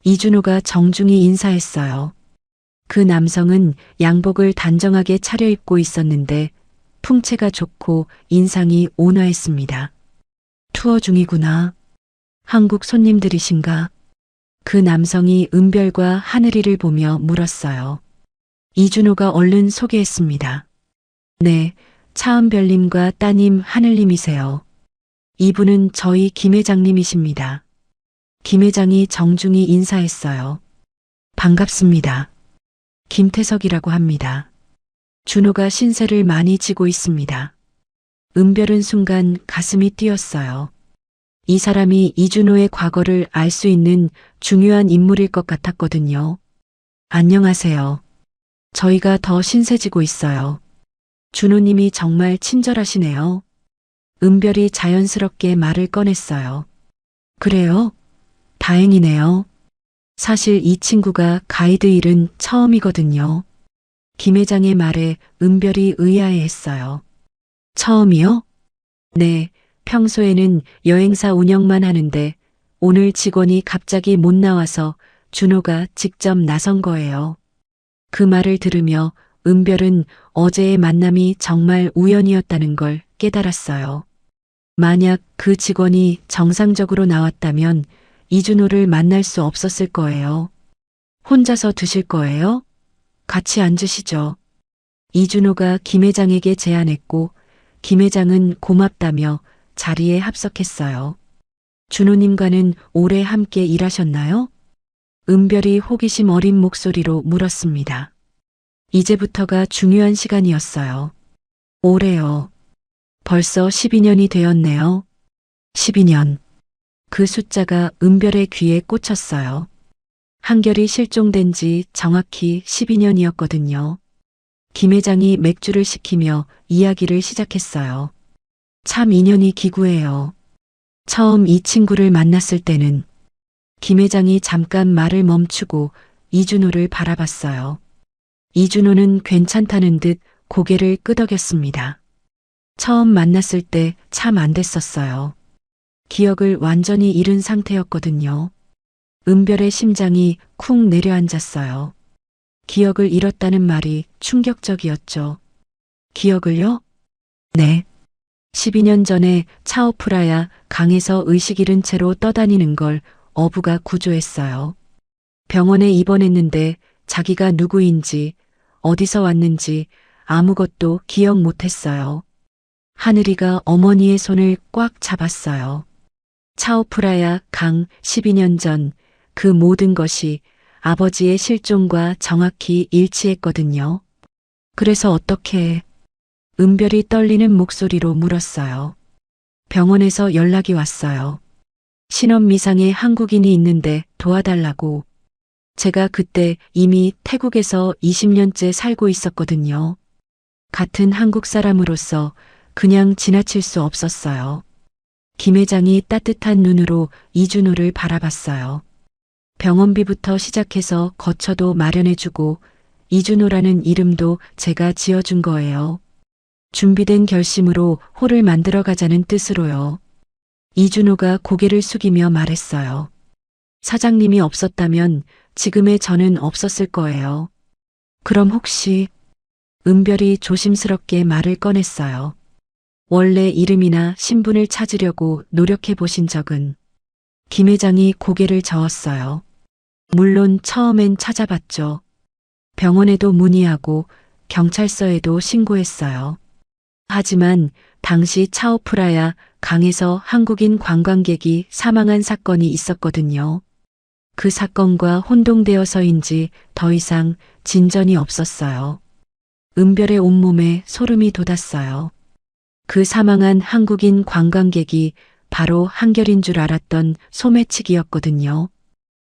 이준호가 정중히 인사했어요. 그 남성은 양복을 단정하게 차려입고 있었는데 풍채가 좋고 인상이 온화했습니다. 투어 중이구나. 한국 손님들이신가? 그 남성이 은별과 하늘이를 보며 물었어요. 이준호가 얼른 소개했습니다. 네, 차은별님과 따님 하늘님이세요. 이분은 저희 김 회장님이십니다. 김 회장이 정중히 인사했어요. 반갑습니다. 김태석이라고 합니다. 준호가 신세를 많이 지고 있습니다. 은별은 순간 가슴이 뛰었어요. 이 사람이 이준호의 과거를 알 수 있는 중요한 인물일 것 같았거든요. 안녕하세요. 저희가 더 신세지고 있어요. 준호님이 정말 친절하시네요. 은별이 자연스럽게 말을 꺼냈어요. 그래요? 다행이네요. 사실 이 친구가 가이드 일은 처음이거든요. 김 회장의 말에 은별이 의아해했어요. 처음이요? 네, 평소에는 여행사 운영만 하는데 오늘 직원이 갑자기 못 나와서 준호가 직접 나선 거예요. 그 말을 들으며 은별은 어제의 만남이 정말 우연이었다는 걸 깨달았어요. 만약 그 직원이 정상적으로 나왔다면 이준호를 만날 수 없었을 거예요. 혼자서 드실 거예요? 같이 앉으시죠. 이준호가 김 회장에게 제안했고 김 회장은 고맙다며 자리에 합석했어요. 준호님과는 오래 함께 일하셨나요? 은별이 호기심 어린 목소리로 물었습니다. 이제부터가 중요한 시간이었어요. 올해요. 벌써 12년이 되었네요. 12년. 그 숫자가 은별의 귀에 꽂혔어요. 한결이 실종된 지 정확히 12년이었거든요. 김 회장이 맥주를 시키며 이야기를 시작했어요. 참 인연이 기구해요. 처음 이 친구를 만났을 때는 김 회장이 잠깐 말을 멈추고 이준호를 바라봤어요. 이준호는 괜찮다는 듯 고개를 끄덕였습니다. 처음 만났을 때 참 안 됐었어요. 기억을 완전히 잃은 상태였거든요. 은별의 심장이 쿵 내려앉았어요. 기억을 잃었다는 말이 충격적이었죠. 기억을요? 네. 12년 전에 차오프라야 강에서 의식 잃은 채로 떠다니는 걸 어부가 구조했어요. 병원에 입원했는데 자기가 누구인지 어디서 왔는지 아무것도 기억 못했어요. 하늘이가 어머니의 손을 꽉 잡았어요. 차오프라야 강 12년 전 그 모든 것이 아버지의 실종과 정확히 일치했거든요. 그래서 어떻게 은별이 떨리는 목소리로 물었어요. 병원에서 연락이 왔어요. 신원 미상의 한국인이 있는데 도와달라고. 제가 그때 이미 태국에서 20년째 살고 있었거든요. 같은 한국 사람으로서 그냥 지나칠 수 없었어요. 김 회장이 따뜻한 눈으로 이준호를 바라봤어요. 병원비부터 시작해서 거처도 마련해주고 이준호라는 이름도 제가 지어준 거예요. 준비된 결심으로 홀을 만들어 가자는 뜻으로요. 이준호가 고개를 숙이며 말했어요. 사장님이 없었다면 지금의 저는 없었을 거예요. 그럼 혹시 은별이 조심스럽게 말을 꺼냈어요. 원래 이름이나 신분을 찾으려고 노력해 보신 적은? 김 회장이 고개를 저었어요. 물론 처음엔 찾아봤죠. 병원에도 문의하고 경찰서에도 신고했어요. 하지만 당시 차오프라야 강에서 한국인 관광객이 사망한 사건이 있었거든요. 그 사건과 혼동되어서인지 더 이상 진전이 없었어요. 은별의 온몸에 소름이 돋았어요. 그 사망한 한국인 관광객이 바로 한결인 줄 알았던 소매치기였거든요.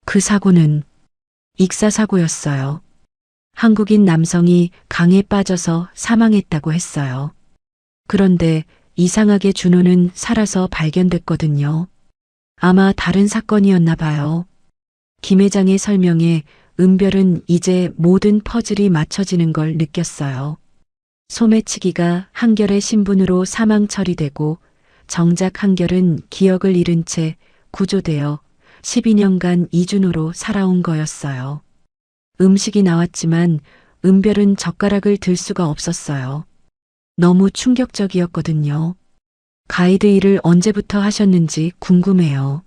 그 사고는 익사사고였어요. 한국인 남성이 강에 빠져서 사망했다고 했어요. 그런데 이상하게 준호는 살아서 발견됐거든요. 아마 다른 사건이었나 봐요. 김 회장의 설명에 은별은 이제 모든 퍼즐이 맞춰지는 걸 느꼈어요. 소매치기가 한결의 신분으로 사망 처리되고 정작 한결은 기억을 잃은 채 구조되어 12년간 이준호로 살아온 거였어요. 음식이 나왔지만 은별은 젓가락을 들 수가 없었어요. 너무 충격적이었거든요. 가이드 일을 언제부터 하셨는지 궁금해요.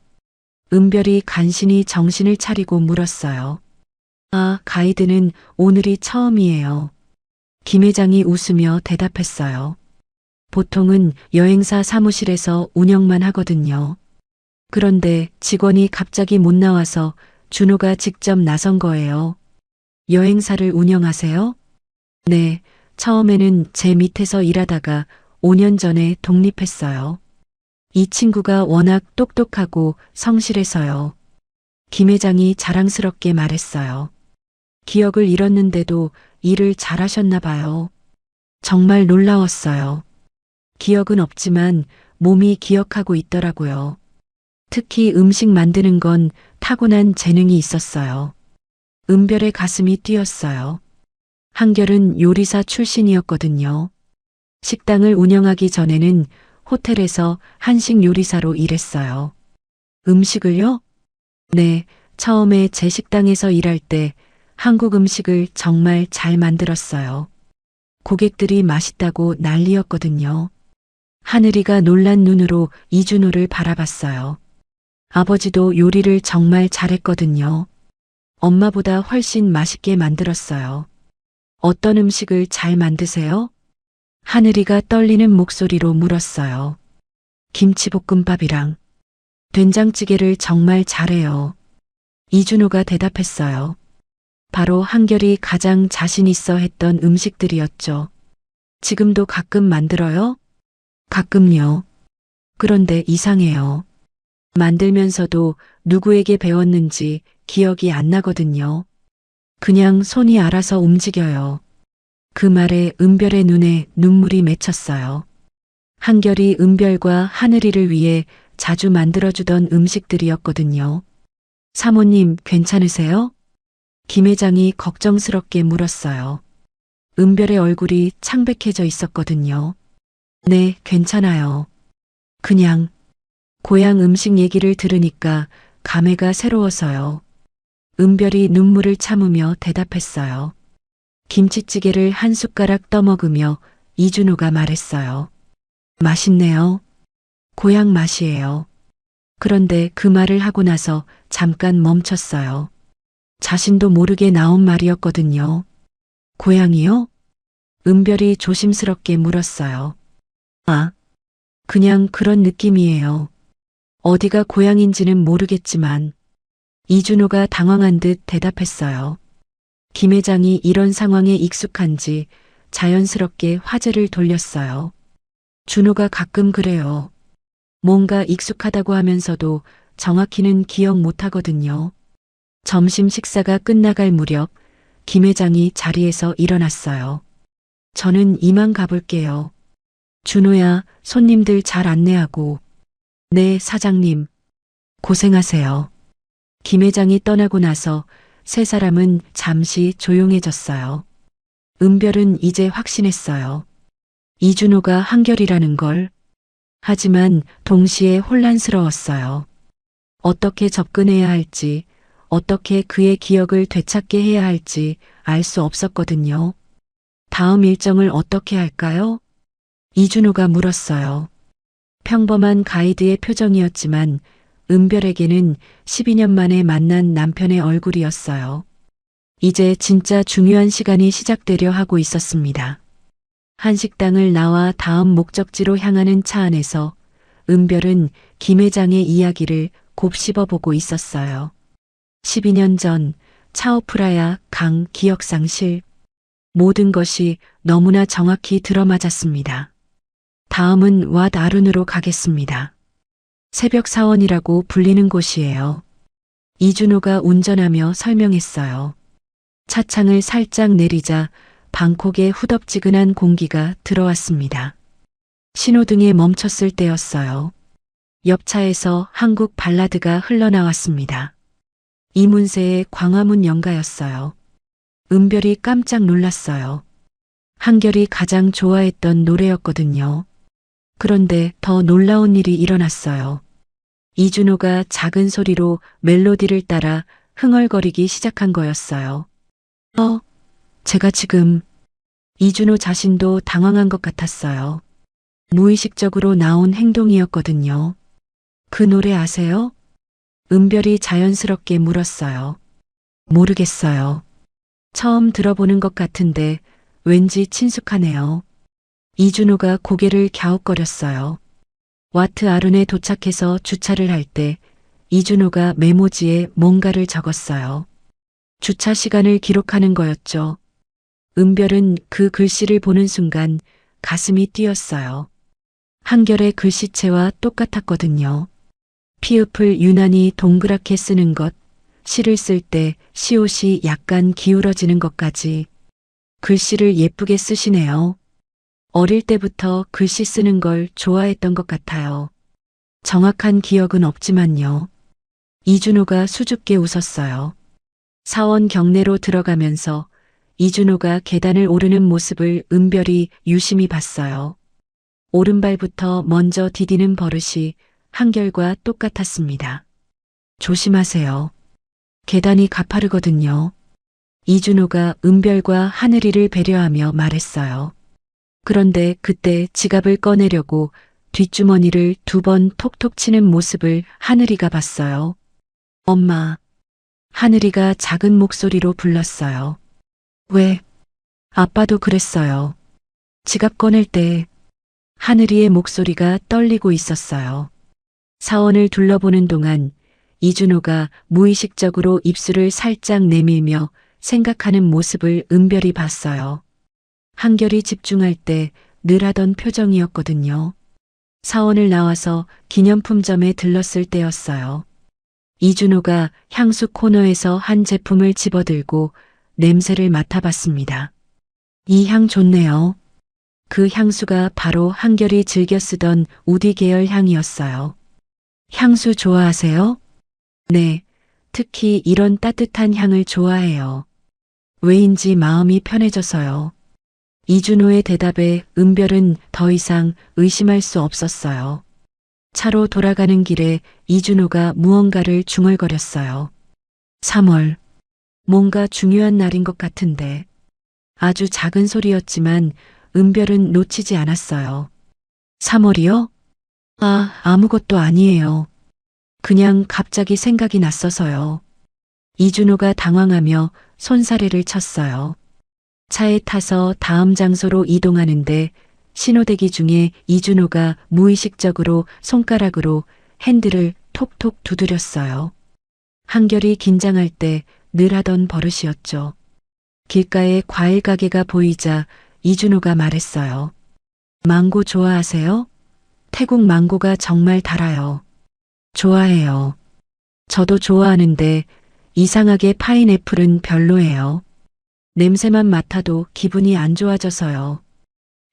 은별이 간신히 정신을 차리고 물었어요. 아, 가이드는 오늘이 처음이에요. 김 회장이 웃으며 대답했어요. 보통은 여행사 사무실에서 운영만 하거든요. 그런데 직원이 갑자기 못 나와서 준호가 직접 나선 거예요. 여행사를 운영하세요? 네, 처음에는 제 밑에서 일하다가 5년 전에 독립했어요. 이 친구가 워낙 똑똑하고 성실해서요. 김 회장이 자랑스럽게 말했어요. 기억을 잃었는데도 일을 잘하셨나 봐요. 정말 놀라웠어요. 기억은 없지만 몸이 기억하고 있더라고요. 특히 음식 만드는 건 타고난 재능이 있었어요. 은별의 가슴이 뛰었어요. 한결은 요리사 출신이었거든요. 식당을 운영하기 전에는 호텔에서 한식 요리사로 일했어요. 음식을요? 네, 처음에 제 식당에서 일할 때 한국 음식을 정말 잘 만들었어요. 고객들이 맛있다고 난리였거든요. 하늘이가 놀란 눈으로 이준호를 바라봤어요. 아버지도 요리를 정말 잘했거든요. 엄마보다 훨씬 맛있게 만들었어요. 어떤 음식을 잘 만드세요? 하늘이가 떨리는 목소리로 물었어요. 김치볶음밥이랑 된장찌개를 정말 잘해요. 이준호가 대답했어요. 바로 한결이 가장 자신 있어 했던 음식들이었죠. 지금도 가끔 만들어요? 가끔요. 그런데 이상해요. 만들면서도 누구에게 배웠는지 기억이 안 나거든요. 그냥 손이 알아서 움직여요. 그 말에 은별의 눈에 눈물이 맺혔어요. 한결이 은별과 하늘이를 위해 자주 만들어주던 음식들이었거든요. 사모님, 괜찮으세요? 김 회장이 걱정스럽게 물었어요. 은별의 얼굴이 창백해져 있었거든요. 네, 괜찮아요. 그냥 고향 음식 얘기를 들으니까 감회가 새로워서요. 은별이 눈물을 참으며 대답했어요. 김치찌개를 한 숟가락 떠먹으며 이준호가 말했어요. 맛있네요. 고향 맛이에요. 그런데 그 말을 하고 나서 잠깐 멈췄어요. 자신도 모르게 나온 말이었거든요. 고향이요? 은별이 조심스럽게 물었어요. 아, 그냥 그런 느낌이에요. 어디가 고향인지는 모르겠지만 이준호가 당황한 듯 대답했어요. 김 회장이 이런 상황에 익숙한지 자연스럽게 화제를 돌렸어요. 준호가 가끔 그래요. 뭔가 익숙하다고 하면서도 정확히는 기억 못하거든요. 점심 식사가 끝나갈 무렵 김 회장이 자리에서 일어났어요. 저는 이만 가볼게요. 준호야, 손님들 잘 안내하고. 네, 사장님. 고생하세요. 김 회장이 떠나고 나서 세 사람은 잠시 조용해졌어요. 은별은 이제 확신했어요. 이준호가 한결이라는 걸. 하지만 동시에 혼란스러웠어요. 어떻게 접근해야 할지, 어떻게 그의 기억을 되찾게 해야 할지 알 수 없었거든요. 다음 일정을 어떻게 할까요? 이준호가 물었어요. 평범한 가이드의 표정이었지만 은별에게는 12년 만에 만난 남편의 얼굴이었어요. 이제 진짜 중요한 시간이 시작되려 하고 있었습니다. 한식당을 나와 다음 목적지로 향하는 차 안에서 은별은 김 회장의 이야기를 곱씹어보고 있었어요. 12년 전 차오프라야 강 기억상실. 모든 것이 너무나 정확히 들어맞았습니다. 다음은 왓 아룬으로 가겠습니다. 새벽 사원이라고 불리는 곳이에요. 이준호가 운전하며 설명했어요. 차창을 살짝 내리자 방콕의 후덥지근한 공기가 들어왔습니다. 신호등에 멈췄을 때였어요. 옆차에서 한국 발라드가 흘러나왔습니다. 이문세의 광화문 연가였어요. 은별이 깜짝 놀랐어요. 한결이 가장 좋아했던 노래였거든요. 그런데 더 놀라운 일이 일어났어요. 이준호가 작은 소리로 멜로디를 따라 흥얼거리기 시작한 거였어요. 제가 지금 이준호 자신도 당황한 것 같았어요. 무의식적으로 나온 행동이었거든요. 그 노래 아세요? 은별이 자연스럽게 물었어요. 모르겠어요. 처음 들어보는 것 같은데 왠지 친숙하네요. 이준호가 고개를 갸웃거렸어요. 와트 아룬에 도착해서 주차를 할 때 이준호가 메모지에 뭔가를 적었어요. 주차 시간을 기록하는 거였죠. 은별은 그 글씨를 보는 순간 가슴이 뛰었어요. 한결의 글씨체와 똑같았거든요. 피읍을 유난히 동그랗게 쓰는 것, 시를 쓸 때 시옷이 약간 기울어지는 것까지. 글씨를 예쁘게 쓰시네요. 어릴 때부터 글씨 쓰는 걸 좋아했던 것 같아요. 정확한 기억은 없지만요. 이준호가 수줍게 웃었어요. 사원 경내로 들어가면서 이준호가 계단을 오르는 모습을 은별이 유심히 봤어요. 오른발부터 먼저 디디는 버릇이 한결과 똑같았습니다. 조심하세요. 계단이 가파르거든요. 이준호가 은별과 하늘이를 배려하며 말했어요. 그런데 그때 지갑을 꺼내려고 뒷주머니를 2번 톡톡 치는 모습을 하늘이가 봤어요. 엄마. 하늘이가 작은 목소리로 불렀어요. 왜? 아빠도 그랬어요. 지갑 꺼낼 때 하늘이의 목소리가 떨리고 있었어요. 사원을 둘러보는 동안 이준호가 무의식적으로 입술을 살짝 내밀며 생각하는 모습을 은별이 봤어요. 한결이 집중할 때 늘 하던 표정이었거든요. 사원을 나와서 기념품점에 들렀을 때였어요. 이준호가 향수 코너에서 한 제품을 집어들고 냄새를 맡아봤습니다. 이 향 좋네요. 그 향수가 바로 한결이 즐겨 쓰던 우디 계열 향이었어요. 향수 좋아하세요? 네, 특히 이런 따뜻한 향을 좋아해요. 왜인지 마음이 편해져서요. 이준호의 대답에 은별은 더 이상 의심할 수 없었어요. 차로 돌아가는 길에 이준호가 무언가를 중얼거렸어요. 3월. 뭔가 중요한 날인 것 같은데. 아주 작은 소리였지만 은별은 놓치지 않았어요. 3월이요? 아무것도 아니에요. 그냥 갑자기 생각이 났어서요. 이준호가 당황하며 손사래를 쳤어요. 차에 타서 다음 장소로 이동하는데 신호대기 중에 이준호가 무의식적으로 손가락으로 핸들을 톡톡 두드렸어요. 한결이 긴장할 때 늘 하던 버릇이었죠. 길가에 과일 가게가 보이자 이준호가 말했어요. 망고 좋아하세요? 태국 망고가 정말 달아요. 좋아해요. 저도 좋아하는데 이상하게 파인애플은 별로예요. 냄새만 맡아도 기분이 안 좋아져서요.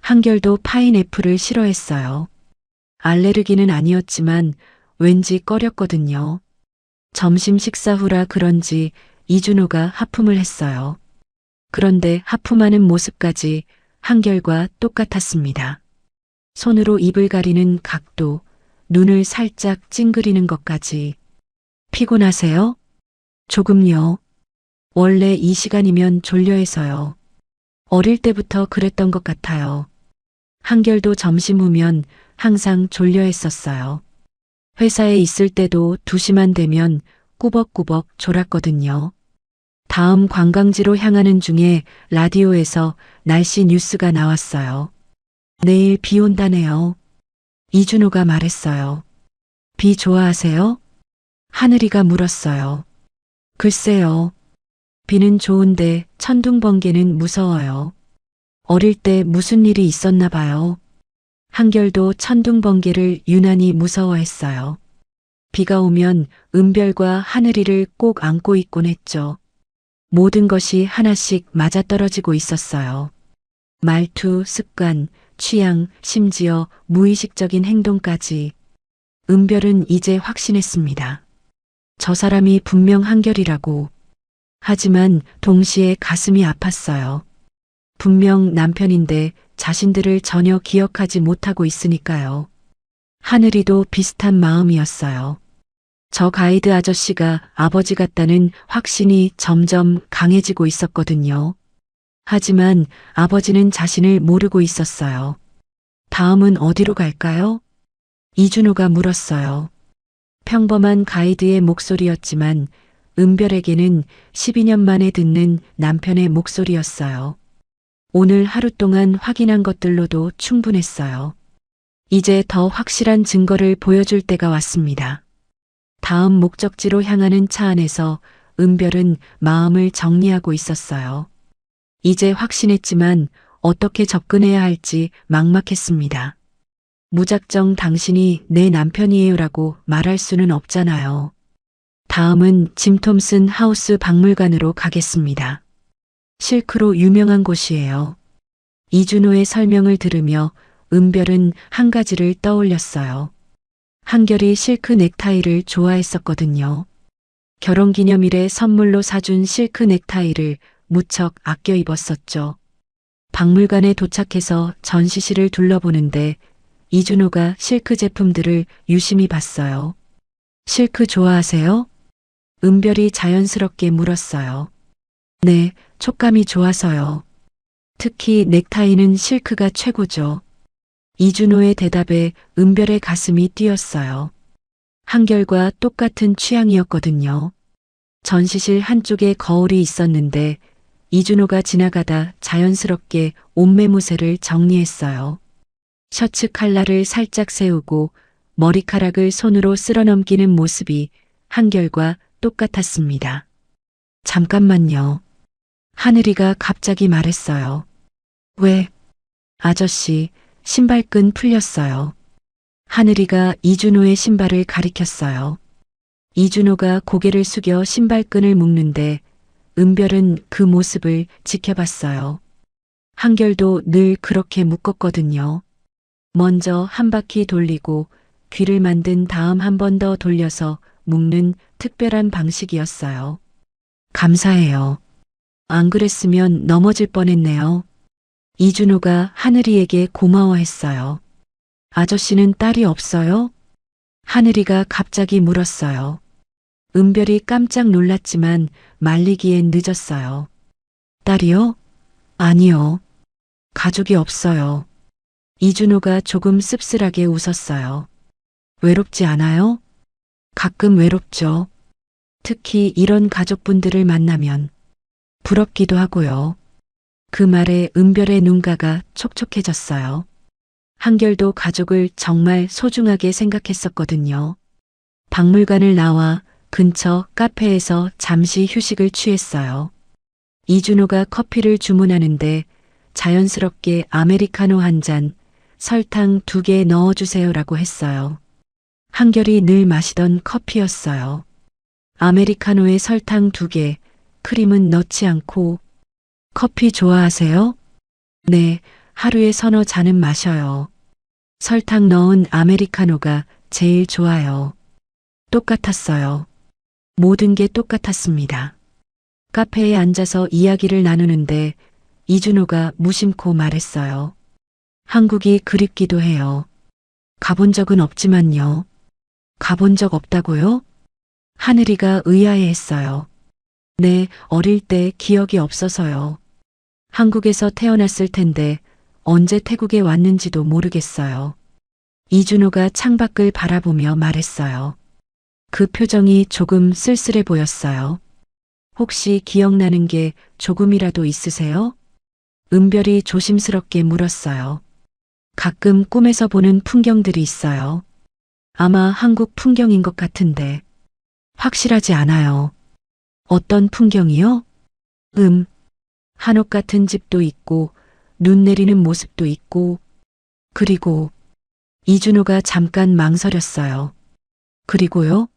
한결도 파인애플을 싫어했어요. 알레르기는 아니었지만 왠지 꺼렸거든요. 점심 식사 후라 그런지 이준호가 하품을 했어요. 그런데 하품하는 모습까지 한결과 똑같았습니다. 손으로 입을 가리는 각도, 눈을 살짝 찡그리는 것까지. 피곤하세요? 조금요. 원래 이 시간이면 졸려해서요. 어릴 때부터 그랬던 것 같아요. 한결도 점심 후면 항상 졸려했었어요. 회사에 있을 때도 2시만 되면 꾸벅꾸벅 졸았거든요. 다음 관광지로 향하는 중에 라디오에서 날씨 뉴스가 나왔어요. 내일 비 온다네요. 이준호가 말했어요. 비 좋아하세요? 하늘이가 물었어요. 글쎄요. 비는 좋은데 천둥번개는 무서워요. 어릴 때 무슨 일이 있었나 봐요. 한결도 천둥번개를 유난히 무서워했어요. 비가 오면 은별과 하늘이를 꼭 안고 있곤 했죠. 모든 것이 하나씩 맞아떨어지고 있었어요. 말투, 습관, 취향, 심지어 무의식적인 행동까지. 은별은 이제 확신했습니다. 저 사람이 분명 한결이라고. 하지만 동시에 가슴이 아팠어요. 분명 남편인데 자신들을 전혀 기억하지 못하고 있으니까요. 하늘이도 비슷한 마음이었어요. 저 가이드 아저씨가 아버지 같다는 확신이 점점 강해지고 있었거든요. 하지만 아버지는 자신을 모르고 있었어요. 다음은 어디로 갈까요? 이준호가 물었어요. 평범한 가이드의 목소리였지만 은별에게는 12년 만에 듣는 남편의 목소리였어요. 오늘 하루 동안 확인한 것들로도 충분했어요. 이제 더 확실한 증거를 보여줄 때가 왔습니다. 다음 목적지로 향하는 차 안에서 은별은 마음을 정리하고 있었어요. 이제 확신했지만 어떻게 접근해야 할지 막막했습니다. 무작정 당신이 내 남편이에요라고 말할 수는 없잖아요. 다음은 짐 톰슨 하우스 박물관으로 가겠습니다. 실크로 유명한 곳이에요. 이준호의 설명을 들으며 은별은 한 가지를 떠올렸어요. 한결이 실크 넥타이를 좋아했었거든요. 결혼기념일에 선물로 사준 실크 넥타이를 무척 아껴 입었었죠. 박물관에 도착해서 전시실을 둘러보는데 이준호가 실크 제품들을 유심히 봤어요. 실크 좋아하세요? 은별이 자연스럽게 물었어요. 네, 촉감이 좋아서요. 특히 넥타이는 실크가 최고죠. 이준호의 대답에 은별의 가슴이 뛰었어요. 한결과 똑같은 취향이었거든요. 전시실 한쪽에 거울이 있었는데 이준호가 지나가다 자연스럽게 옷매무새를 정리했어요. 셔츠 칼라를 살짝 세우고 머리카락을 손으로 쓸어넘기는 모습이 한결과 똑같았습니다. 잠깐만요. 하늘이가 갑자기 말했어요. 왜? 아저씨, 신발끈 풀렸어요. 하늘이가 이준호의 신발을 가리켰어요. 이준호가 고개를 숙여 신발끈을 묶는데 은별은 그 모습을 지켜봤어요. 한결도 늘 그렇게 묶었거든요. 먼저 한 바퀴 돌리고 귀를 만든 다음 한 번 더 돌려서 묶는 특별한 방식이었어요. 감사해요. 안 그랬으면 넘어질 뻔했네요. 이준호가 하늘이에게 고마워했어요. 아저씨는 딸이 없어요? 하늘이가 갑자기 물었어요. 은별이 깜짝 놀랐지만 말리기엔 늦었어요. 딸이요? 아니요. 가족이 없어요. 이준호가 조금 씁쓸하게 웃었어요. 외롭지 않아요? 가끔 외롭죠. 특히 이런 가족분들을 만나면 부럽기도 하고요. 그 말에 은별의 눈가가 촉촉해졌어요. 한결도 가족을 정말 소중하게 생각했었거든요. 박물관을 나와 근처 카페에서 잠시 휴식을 취했어요. 이준호가 커피를 주문하는데 자연스럽게 아메리카노 한 잔, 설탕 2개 넣어주세요라고 했어요. 한결이 늘 마시던 커피였어요. 아메리카노에 설탕 2개, 크림은 넣지 않고. 커피 좋아하세요? 네, 하루에 서너 잔은 마셔요. 설탕 넣은 아메리카노가 제일 좋아요. 똑같았어요. 모든 게 똑같았습니다. 카페에 앉아서 이야기를 나누는데 이준호가 무심코 말했어요. 한국이 그립기도 해요. 가본 적은 없지만요. 가본 적 없다고요? 하늘이가 의아해했어요. 네, 어릴 때 기억이 없어서요. 한국에서 태어났을 텐데 언제 태국에 왔는지도 모르겠어요. 이준호가 창밖을 바라보며 말했어요. 그 표정이 조금 쓸쓸해 보였어요. 혹시 기억나는 게 조금이라도 있으세요? 은별이 조심스럽게 물었어요. 가끔 꿈에서 보는 풍경들이 있어요. 아마 한국 풍경인 것 같은데 확실하지 않아요. 어떤 풍경이요? 한옥 같은 집도 있고 눈 내리는 모습도 있고 그리고 이준호가 잠깐 망설였어요. 그리고요?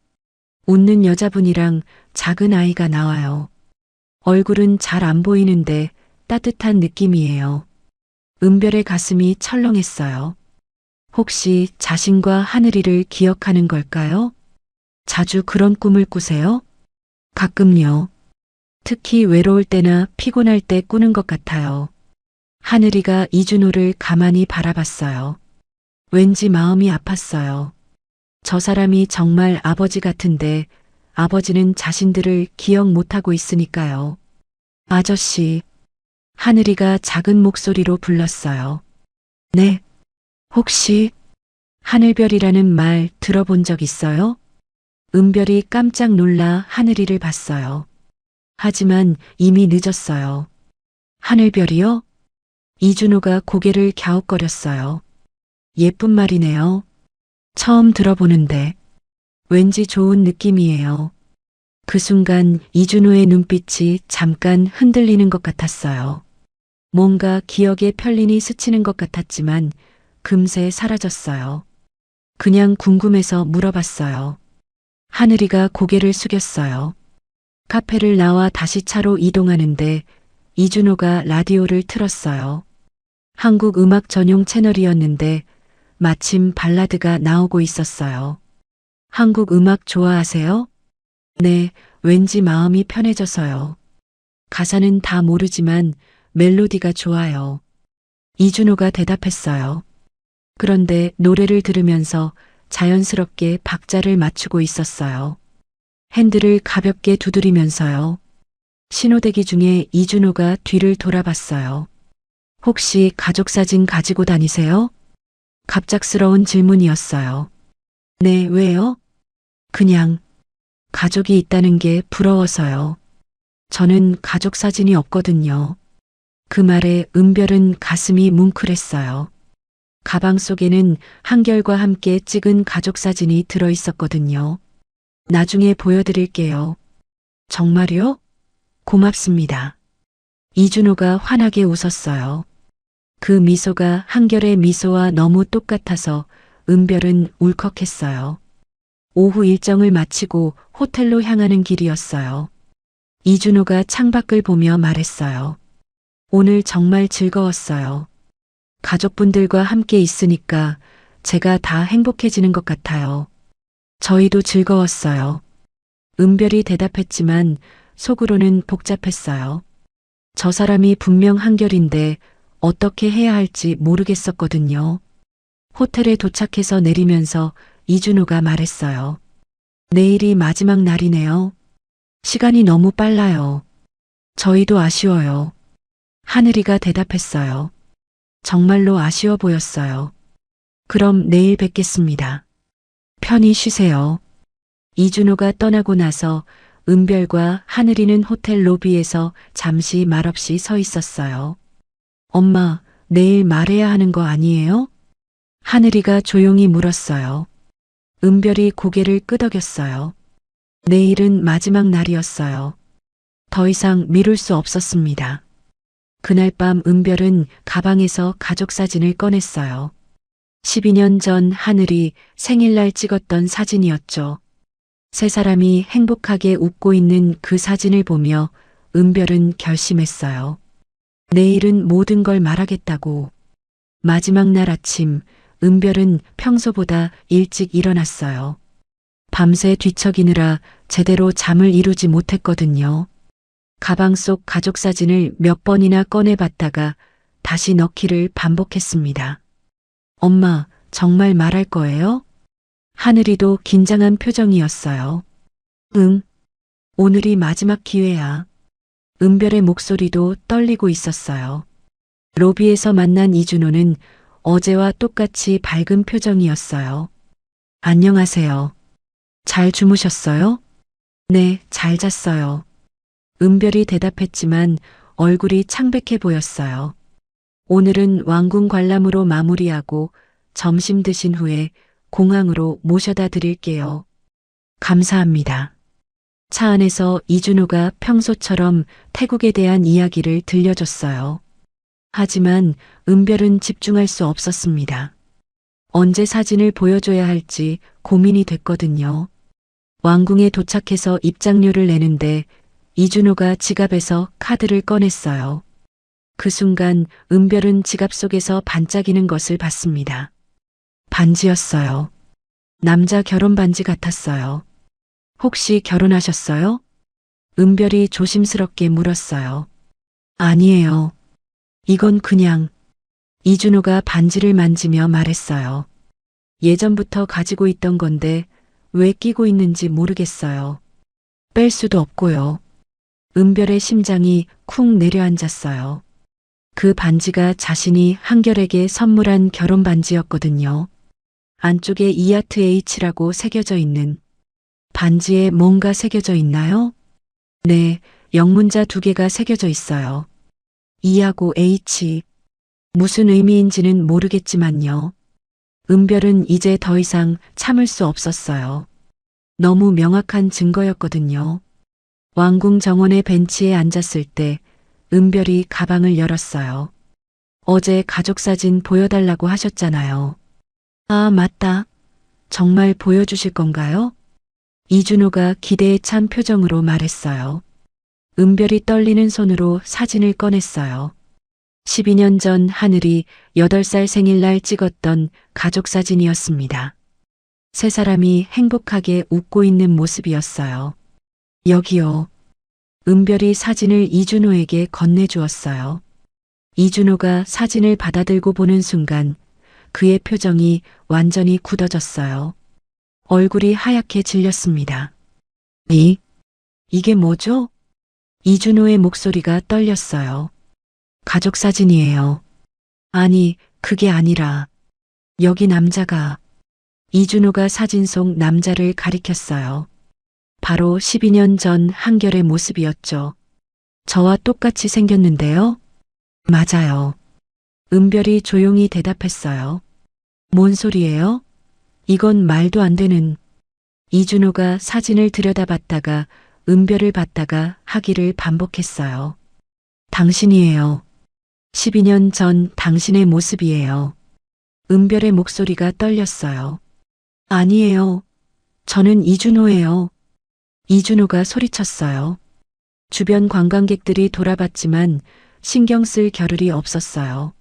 웃는 여자분이랑 작은 아이가 나와요. 얼굴은 잘 안 보이는데 따뜻한 느낌이에요. 은별의 가슴이 철렁했어요. 혹시 자신과 하늘이를 기억하는 걸까요? 자주 그런 꿈을 꾸세요? 가끔요. 특히 외로울 때나 피곤할 때 꾸는 것 같아요. 하늘이가 이준호를 가만히 바라봤어요. 왠지 마음이 아팠어요. 저 사람이 정말 아버지 같은데 아버지는 자신들을 기억 못하고 있으니까요. 아저씨, 하늘이가 작은 목소리로 불렀어요. 네, 혹시 하늘별이라는 말 들어본 적 있어요? 은별이 깜짝 놀라 하늘이를 봤어요. 하지만 이미 늦었어요. 하늘별이요? 이준호가 고개를 갸웃거렸어요. 예쁜 말이네요. 처음 들어보는데 왠지 좋은 느낌이에요. 그 순간 이준호의 눈빛이 잠깐 흔들리는 것 같았어요. 뭔가 기억에 편린이 스치는 것 같았지만 금세 사라졌어요. 그냥 궁금해서 물어봤어요. 하늘이가 고개를 숙였어요. 카페를 나와 다시 차로 이동하는데 이준호가 라디오를 틀었어요. 한국 음악 전용 채널이었는데 마침 발라드가 나오고 있었어요. 한국 음악 좋아하세요? 네, 왠지 마음이 편해져서요. 가사는 다 모르지만 멜로디가 좋아요. 이준호가 대답했어요. 그런데 노래를 들으면서 자연스럽게 박자를 맞추고 있었어요. 핸들을 가볍게 두드리면서요. 신호대기 중에 이준호가 뒤를 돌아봤어요. 혹시 가족사진 가지고 다니세요? 갑작스러운 질문이었어요. 네, 왜요? 그냥 가족이 있다는 게 부러워서요. 저는 가족사진이 없거든요. 그 말에 은별은 가슴이 뭉클했어요. 가방 속에는 한결과 함께 찍은 가족사진이 들어 있었거든요. 나중에 보여드릴게요. 정말요? 고맙습니다. 이준호가 환하게 웃었어요. 그 미소가 한결의 미소와 너무 똑같아서 은별은 울컥했어요. 오후 일정을 마치고 호텔로 향하는 길이었어요. 이준호가 창밖을 보며 말했어요. 오늘 정말 즐거웠어요. 가족분들과 함께 있으니까 제가 다 행복해지는 것 같아요. 저희도 즐거웠어요. 은별이 대답했지만 속으로는 복잡했어요. 저 사람이 분명 한결인데 어떻게 해야 할지 모르겠었거든요. 호텔에 도착해서 내리면서 이준호가 말했어요. 내일이 마지막 날이네요. 시간이 너무 빨라요. 저희도 아쉬워요. 하늘이가 대답했어요. 정말로 아쉬워 보였어요. 그럼 내일 뵙겠습니다. 편히 쉬세요. 이준호가 떠나고 나서 은별과 하늘이는 호텔 로비에서 잠시 말없이 서 있었어요. 엄마, 내일 말해야 하는 거 아니에요? 하늘이가 조용히 물었어요. 은별이 고개를 끄덕였어요. 내일은 마지막 날이었어요. 더 이상 미룰 수 없었습니다. 그날 밤 은별은 가방에서 가족 사진을 꺼냈어요. 12년 전 하늘이 생일날 찍었던 사진이었죠. 세 사람이 행복하게 웃고 있는 그 사진을 보며 은별은 결심했어요. 내일은 모든 걸 말하겠다고. 마지막 날 아침, 은별은 평소보다 일찍 일어났어요. 밤새 뒤척이느라 제대로 잠을 이루지 못했거든요. 가방 속 가족 사진을 몇 번이나 꺼내봤다가 다시 넣기를 반복했습니다. 엄마, 정말 말할 거예요? 하늘이도 긴장한 표정이었어요. 응. 오늘이 마지막 기회야. 은별의 목소리도 떨리고 있었어요. 로비에서 만난 이준호는 어제와 똑같이 밝은 표정이었어요. 안녕하세요. 잘 주무셨어요? 네, 잘 잤어요. 은별이 대답했지만 얼굴이 창백해 보였어요. 오늘은 왕궁 관람으로 마무리하고 점심 드신 후에 공항으로 모셔다 드릴게요. 감사합니다. 차 안에서 이준호가 평소처럼 태국에 대한 이야기를 들려줬어요. 하지만 은별은 집중할 수 없었습니다. 언제 사진을 보여줘야 할지 고민이 됐거든요. 왕궁에 도착해서 입장료를 내는데 이준호가 지갑에서 카드를 꺼냈어요. 그 순간 은별은 지갑 속에서 반짝이는 것을 봤습니다. 반지였어요. 남자 결혼 반지 같았어요. 혹시 결혼하셨어요? 은별이 조심스럽게 물었어요. 아니에요. 이건 그냥. 이준호가 반지를 만지며 말했어요. 예전부터 가지고 있던 건데 왜 끼고 있는지 모르겠어요. 뺄 수도 없고요. 은별의 심장이 쿵 내려앉았어요. 그 반지가 자신이 한결에게 선물한 결혼 반지였거든요. 안쪽에 ERTH라고 새겨져 있는. 반지에 뭔가 새겨져 있나요? 네, 영문자 2개가 새겨져 있어요. E하고 H. 무슨 의미인지는 모르겠지만요. 은별은 이제 더 이상 참을 수 없었어요. 너무 명확한 증거였거든요. 왕궁 정원의 벤치에 앉았을 때 은별이 가방을 열었어요. 어제 가족 사진 보여달라고 하셨잖아요. 아, 맞다. 정말 보여주실 건가요? 이준호가 기대에 찬 표정으로 말했어요. 은별이 떨리는 손으로 사진을 꺼냈어요. 12년 전 하늘이 8살 생일날 찍었던 가족 사진이었습니다. 세 사람이 행복하게 웃고 있는 모습이었어요. 여기요. 은별이 사진을 이준호에게 건네주었어요. 이준호가 사진을 받아들고 보는 순간 그의 표정이 완전히 굳어졌어요. 얼굴이 하얗게 질렸습니다. 이게 뭐죠? 이준호의 목소리가 떨렸어요. 가족 사진이에요. 아니, 그게 아니라 여기 남자가. 이준호가 사진 속 남자를 가리켰어요. 바로 12년 전 한결의 모습이었죠. 저와 똑같이 생겼는데요. 맞아요. 은별이 조용히 대답했어요. 뭔 소리예요? 이건 말도 안 되는. 이준호가 사진을 들여다봤다가 은별을 봤다가 하기를 반복했어요. 당신이에요. 12년 전 당신의 모습이에요. 은별의 목소리가 떨렸어요. 아니에요. 저는 이준호예요. 이준호가 소리쳤어요. 주변 관광객들이 돌아봤지만 신경 쓸 겨를이 없었어요.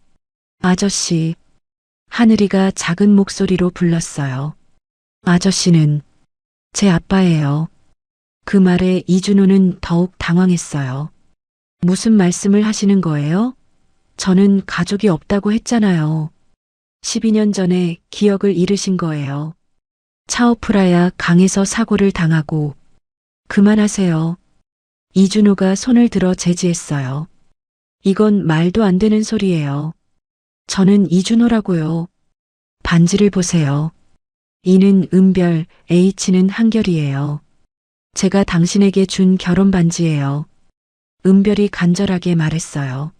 아저씨. 하늘이가 작은 목소리로 불렀어요. 아저씨는 제 아빠예요. 그 말에 이준호는 더욱 당황했어요. 무슨 말씀을 하시는 거예요? 저는 가족이 없다고 했잖아요. 12년 전에 기억을 잃으신 거예요. 차오프라야 강에서 사고를 당하고. 그만하세요. 이준호가 손을 들어 제지했어요. 이건 말도 안 되는 소리예요. 저는 이준호라고요. 반지를 보세요. E는 은별, H는 한결이에요. 제가 당신에게 준 결혼 반지예요. 은별이 간절하게 말했어요.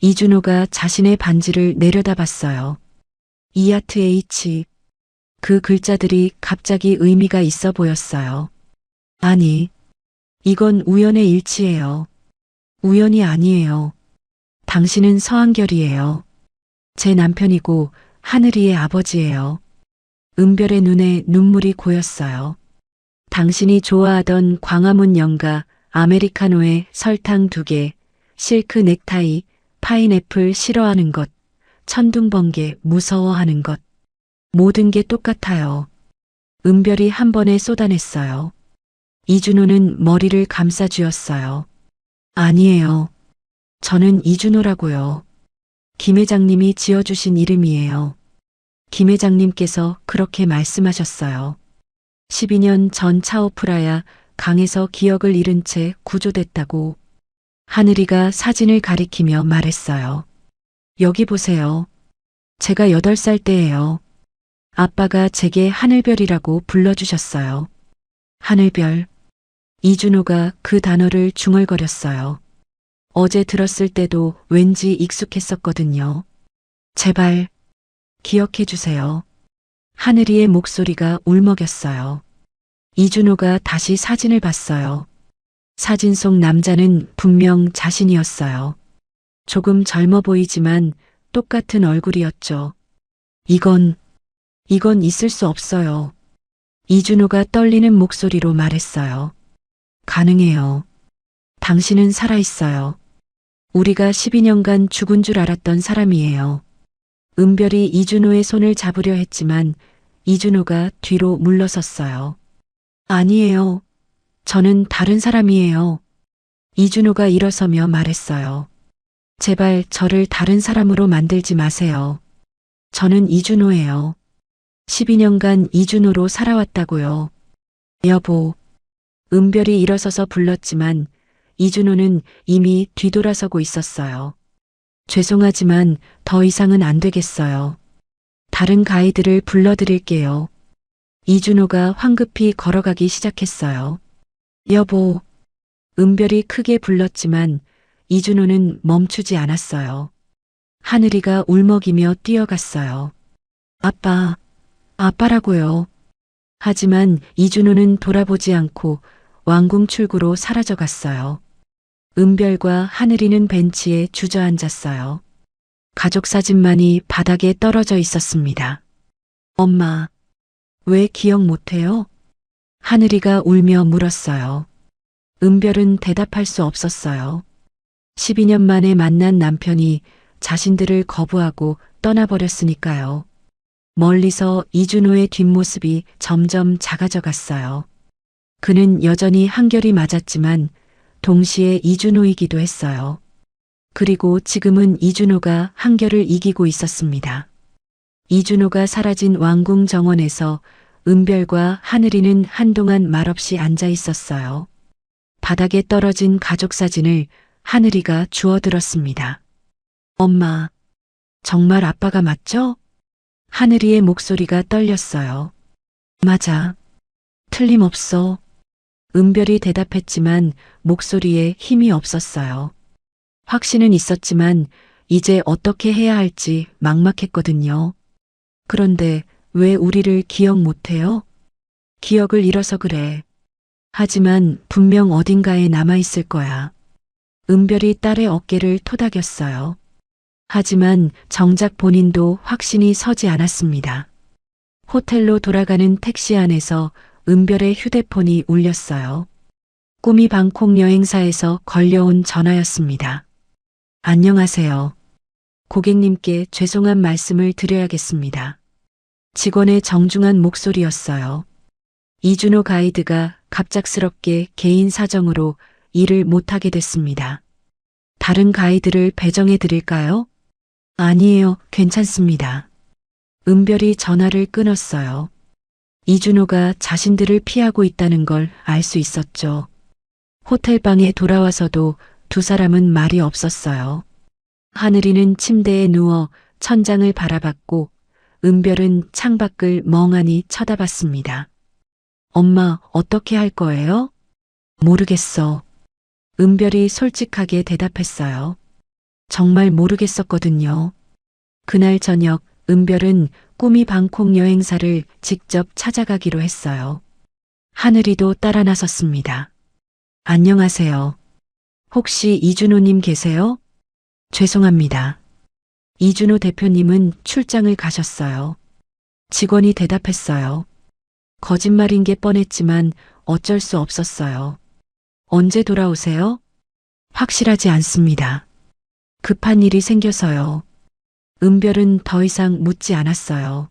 이준호가 자신의 반지를 내려다봤어요. 이하트 H. 그 글자들이 갑자기 의미가 있어 보였어요. 아니, 이건 우연의 일치예요. 우연이 아니에요. 당신은 서한결이에요. 제 남편이고 하늘이의 아버지예요. 은별의 눈에 눈물이 고였어요. 당신이 좋아하던 광화문 연가, 아메리카노에 설탕 2개, 실크 넥타이, 파인애플 싫어하는 것, 천둥번개 무서워하는 것. 모든 게 똑같아요. 은별이 한 번에 쏟아냈어요. 이준호는 머리를 감싸쥐었어요. 아니에요. 저는 이준호라고요. 김 회장님이 지어주신 이름이에요. 김 회장님께서 그렇게 말씀하셨어요. 12년 전 차오프라야 강에서 기억을 잃은 채 구조됐다고. 하늘이가 사진을 가리키며 말했어요. 여기 보세요. 제가 8살 때예요. 아빠가 제게 하늘별이라고 불러주셨어요. 하늘별. 이준호가 그 단어를 중얼거렸어요. 어제 들었을 때도 왠지 익숙했었거든요. 제발 기억해 주세요. 하늘이의 목소리가 울먹였어요. 이준호가 다시 사진을 봤어요. 사진 속 남자는 분명 자신이었어요. 조금 젊어 보이지만 똑같은 얼굴이었죠. 이건 있을 수 없어요. 이준호가 떨리는 목소리로 말했어요. 가능해요. 당신은 살아있어요. 우리가 12년간 죽은 줄 알았던 사람이에요. 은별이 이준호의 손을 잡으려 했지만 이준호가 뒤로 물러섰어요. 아니에요. 저는 다른 사람이에요. 이준호가 일어서며 말했어요. 제발 저를 다른 사람으로 만들지 마세요. 저는 이준호예요. 12년간 이준호로 살아왔다고요. 여보. 은별이 일어서서 불렀지만 이준호는 이미 뒤돌아서고 있었어요. 죄송하지만 더 이상은 안 되겠어요. 다른 가이드를 불러드릴게요. 이준호가 황급히 걸어가기 시작했어요. 여보. 은별이 크게 불렀지만 이준호는 멈추지 않았어요. 하늘이가 울먹이며 뛰어갔어요. 아빠, 아빠라고요. 하지만 이준호는 돌아보지 않고 왕궁 출구로 사라져 갔어요. 은별과 하늘이는 벤치에 주저앉았어요. 가족 사진만이 바닥에 떨어져 있었습니다. 엄마, 왜 기억 못해요? 하늘이가 울며 물었어요. 은별은 대답할 수 없었어요. 12년 만에 만난 남편이 자신들을 거부하고 떠나버렸으니까요. 멀리서 이준호의 뒷모습이 점점 작아져 갔어요. 그는 여전히 한결이 맞았지만 동시에 이준호이기도 했어요. 그리고 지금은 이준호가 한결을 이기고 있었습니다. 이준호가 사라진 왕궁 정원에서 은별과 하늘이는 한동안 말없이 앉아 있었어요. 바닥에 떨어진 가족 사진을 하늘이가 주워들었습니다. 엄마, 정말 아빠가 맞죠? 하늘이의 목소리가 떨렸어요. 맞아. 틀림없어. 은별이 대답했지만 목소리에 힘이 없었어요. 확신은 있었지만 이제 어떻게 해야 할지 막막했거든요. 그런데 왜 우리를 기억 못해요? 기억을 잃어서 그래. 하지만 분명 어딘가에 남아있을 거야. 은별이 딸의 어깨를 토닥였어요. 하지만 정작 본인도 확신이 서지 않았습니다. 호텔로 돌아가는 택시 안에서 은별의 휴대폰이 울렸어요. 꿈이 방콕 여행사에서 걸려온 전화였습니다. 안녕하세요. 고객님께 죄송한 말씀을 드려야겠습니다. 직원의 정중한 목소리였어요. 이준호 가이드가 갑작스럽게 개인 사정으로 일을 못하게 됐습니다. 다른 가이드를 배정해 드릴까요? 아니에요, 괜찮습니다. 은별이 전화를 끊었어요. 이준호가 자신들을 피하고 있다는 걸 알 수 있었죠. 호텔방에 돌아와서도 두 사람은 말이 없었어요. 하늘이는 침대에 누워 천장을 바라봤고 은별은 창밖을 멍하니 쳐다봤습니다. 엄마, 어떻게 할 거예요? 모르겠어. 은별이 솔직하게 대답했어요. 정말 모르겠었거든요. 그날 저녁 은별은 꿈이 방콕 여행사를 직접 찾아가기로 했어요. 하늘이도 따라 나섰습니다. 안녕하세요. 혹시 이준호님 계세요? 죄송합니다. 이준호 대표님은 출장을 가셨어요. 직원이 대답했어요. 거짓말인 게 뻔했지만 어쩔 수 없었어요. 언제 돌아오세요? 확실하지 않습니다. 급한 일이 생겨서요. 은별은 더 이상 묻지 않았어요.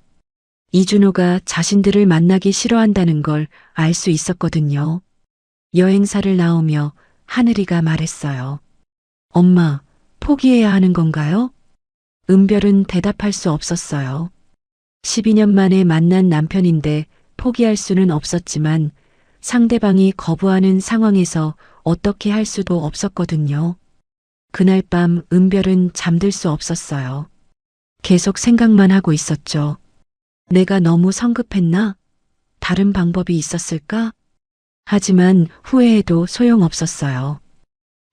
이준호가 자신들을 만나기 싫어한다는 걸 알 수 있었거든요. 여행사를 나오며 하늘이가 말했어요. 엄마, 포기해야 하는 건가요? 은별은 대답할 수 없었어요. 12년 만에 만난 남편인데 포기할 수는 없었지만 상대방이 거부하는 상황에서 어떻게 할 수도 없었거든요. 그날 밤 은별은 잠들 수 없었어요. 계속 생각만 하고 있었죠. 내가 너무 성급했나? 다른 방법이 있었을까? 하지만 후회해도 소용없었어요.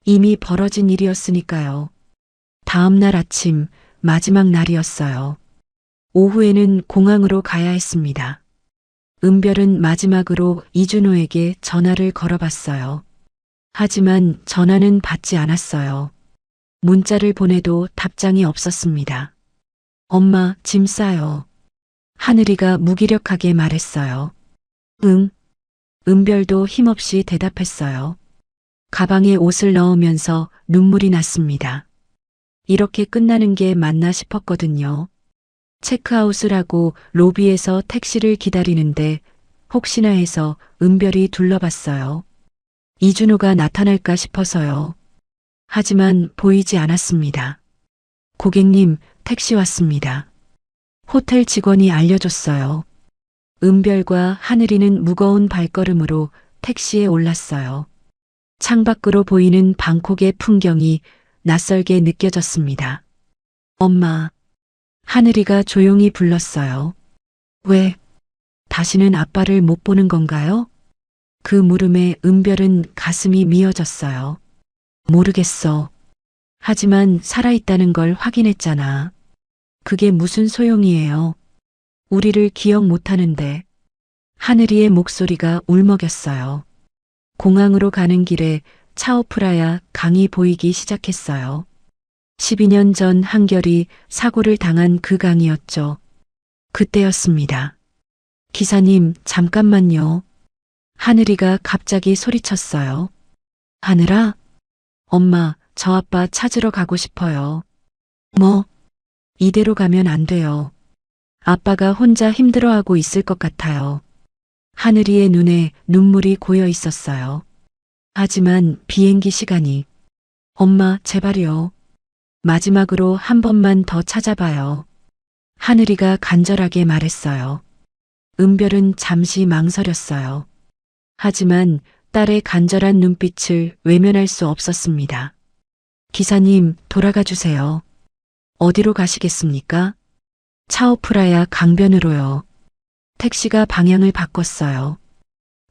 이미 벌어진 일이었으니까요. 다음 날 아침 마지막 날이었어요. 오후에는 공항으로 가야 했습니다. 은별은 마지막으로 이준호에게 전화를 걸어봤어요. 하지만 전화는 받지 않았어요. 문자를 보내도 답장이 없었습니다. 엄마, 짐 싸요. 하늘이가 무기력하게 말했어요. 응. 은별도 힘없이 대답했어요. 가방에 옷을 넣으면서 눈물이 났습니다. 이렇게 끝나는 게 맞나 싶었거든요. 체크아웃을 하고 로비에서 택시를 기다리는데 혹시나 해서 은별이 둘러봤어요. 이준호가 나타날까 싶어서요. 하지만 보이지 않았습니다. 고객님, 택시 왔습니다. 호텔 직원이 알려줬어요. 은별과 하늘이는 무거운 발걸음으로 택시에 올랐어요. 창밖으로 보이는 방콕의 풍경이 낯설게 느껴졌습니다. 엄마, 하늘이가 조용히 불렀어요. 왜? 다시는 아빠를 못 보는 건가요? 그 물음에 은별은 가슴이 미어졌어요. 모르겠어. 하지만 살아있다는 걸 확인했잖아. 그게 무슨 소용이에요. 우리를 기억 못하는데. 하늘이의 목소리가 울먹였어요. 공항으로 가는 길에 차오프라야 강이 보이기 시작했어요. 12년 전 한결이 사고를 당한 그 강이었죠. 그때였습니다. 기사님, 잠깐만요. 하늘이가 갑자기 소리쳤어요. 하늘아? 엄마, 저 아빠 찾으러 가고 싶어요. 뭐? 이대로 가면 안 돼요. 아빠가 혼자 힘들어하고 있을 것 같아요. 하늘이의 눈에 눈물이 고여 있었어요. 하지만 비행기 시간이. 엄마, 제발요. 마지막으로 한 번만 더 찾아봐요. 하늘이가 간절하게 말했어요. 은별은 잠시 망설였어요. 하지만 딸의 간절한 눈빛을 외면할 수 없었습니다. 기사님, 돌아가 주세요. 어디로 가시겠습니까? 차오프라야 강변으로요. 택시가 방향을 바꿨어요.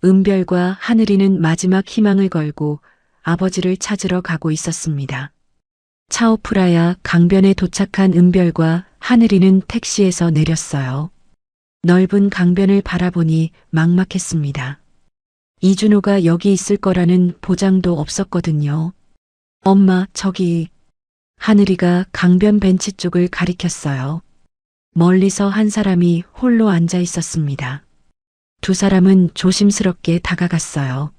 은별과 하늘이는 마지막 희망을 걸고 아버지를 찾으러 가고 있었습니다. 차오프라야 강변에 도착한 은별과 하늘이는 택시에서 내렸어요. 넓은 강변을 바라보니 막막했습니다. 이준호가 여기 있을 거라는 보장도 없었거든요. 엄마, 저기. 하늘이가 강변 벤치 쪽을 가리켰어요. 멀리서 한 사람이 홀로 앉아 있었습니다. 두 사람은 조심스럽게 다가갔어요.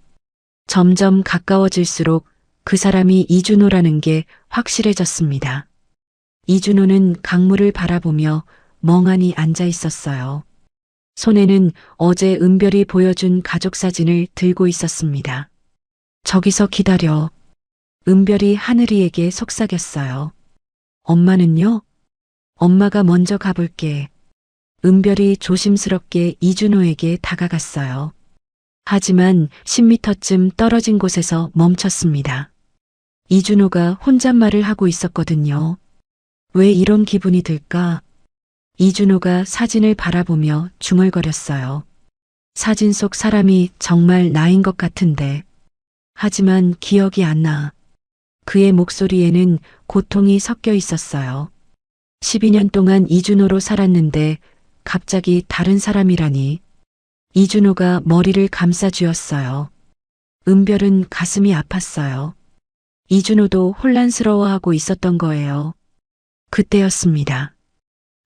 점점 가까워질수록 그 사람이 이준호라는 게 확실해졌습니다. 이준호는 강물을 바라보며 멍하니 앉아 있었어요. 손에는 어제 은별이 보여준 가족 사진을 들고 있었습니다. 저기서 기다려. 은별이 하늘이에게 속삭였어요. 엄마는요? 엄마가 먼저 가볼게. 은별이 조심스럽게 이준호에게 다가갔어요. 하지만 10m쯤 떨어진 곳에서 멈췄습니다. 이준호가 혼잣말을 하고 있었거든요. 왜 이런 기분이 들까? 이준호가 사진을 바라보며 중얼거렸어요. 사진 속 사람이 정말 나인 것 같은데. 하지만 기억이 안 나. 그의 목소리에는 고통이 섞여 있었어요. 12년 동안 이준호로 살았는데 갑자기 다른 사람이라니. 이준호가 머리를 감싸 쥐었어요. 은별은 가슴이 아팠어요. 이준호도 혼란스러워하고 있었던 거예요. 그때였습니다.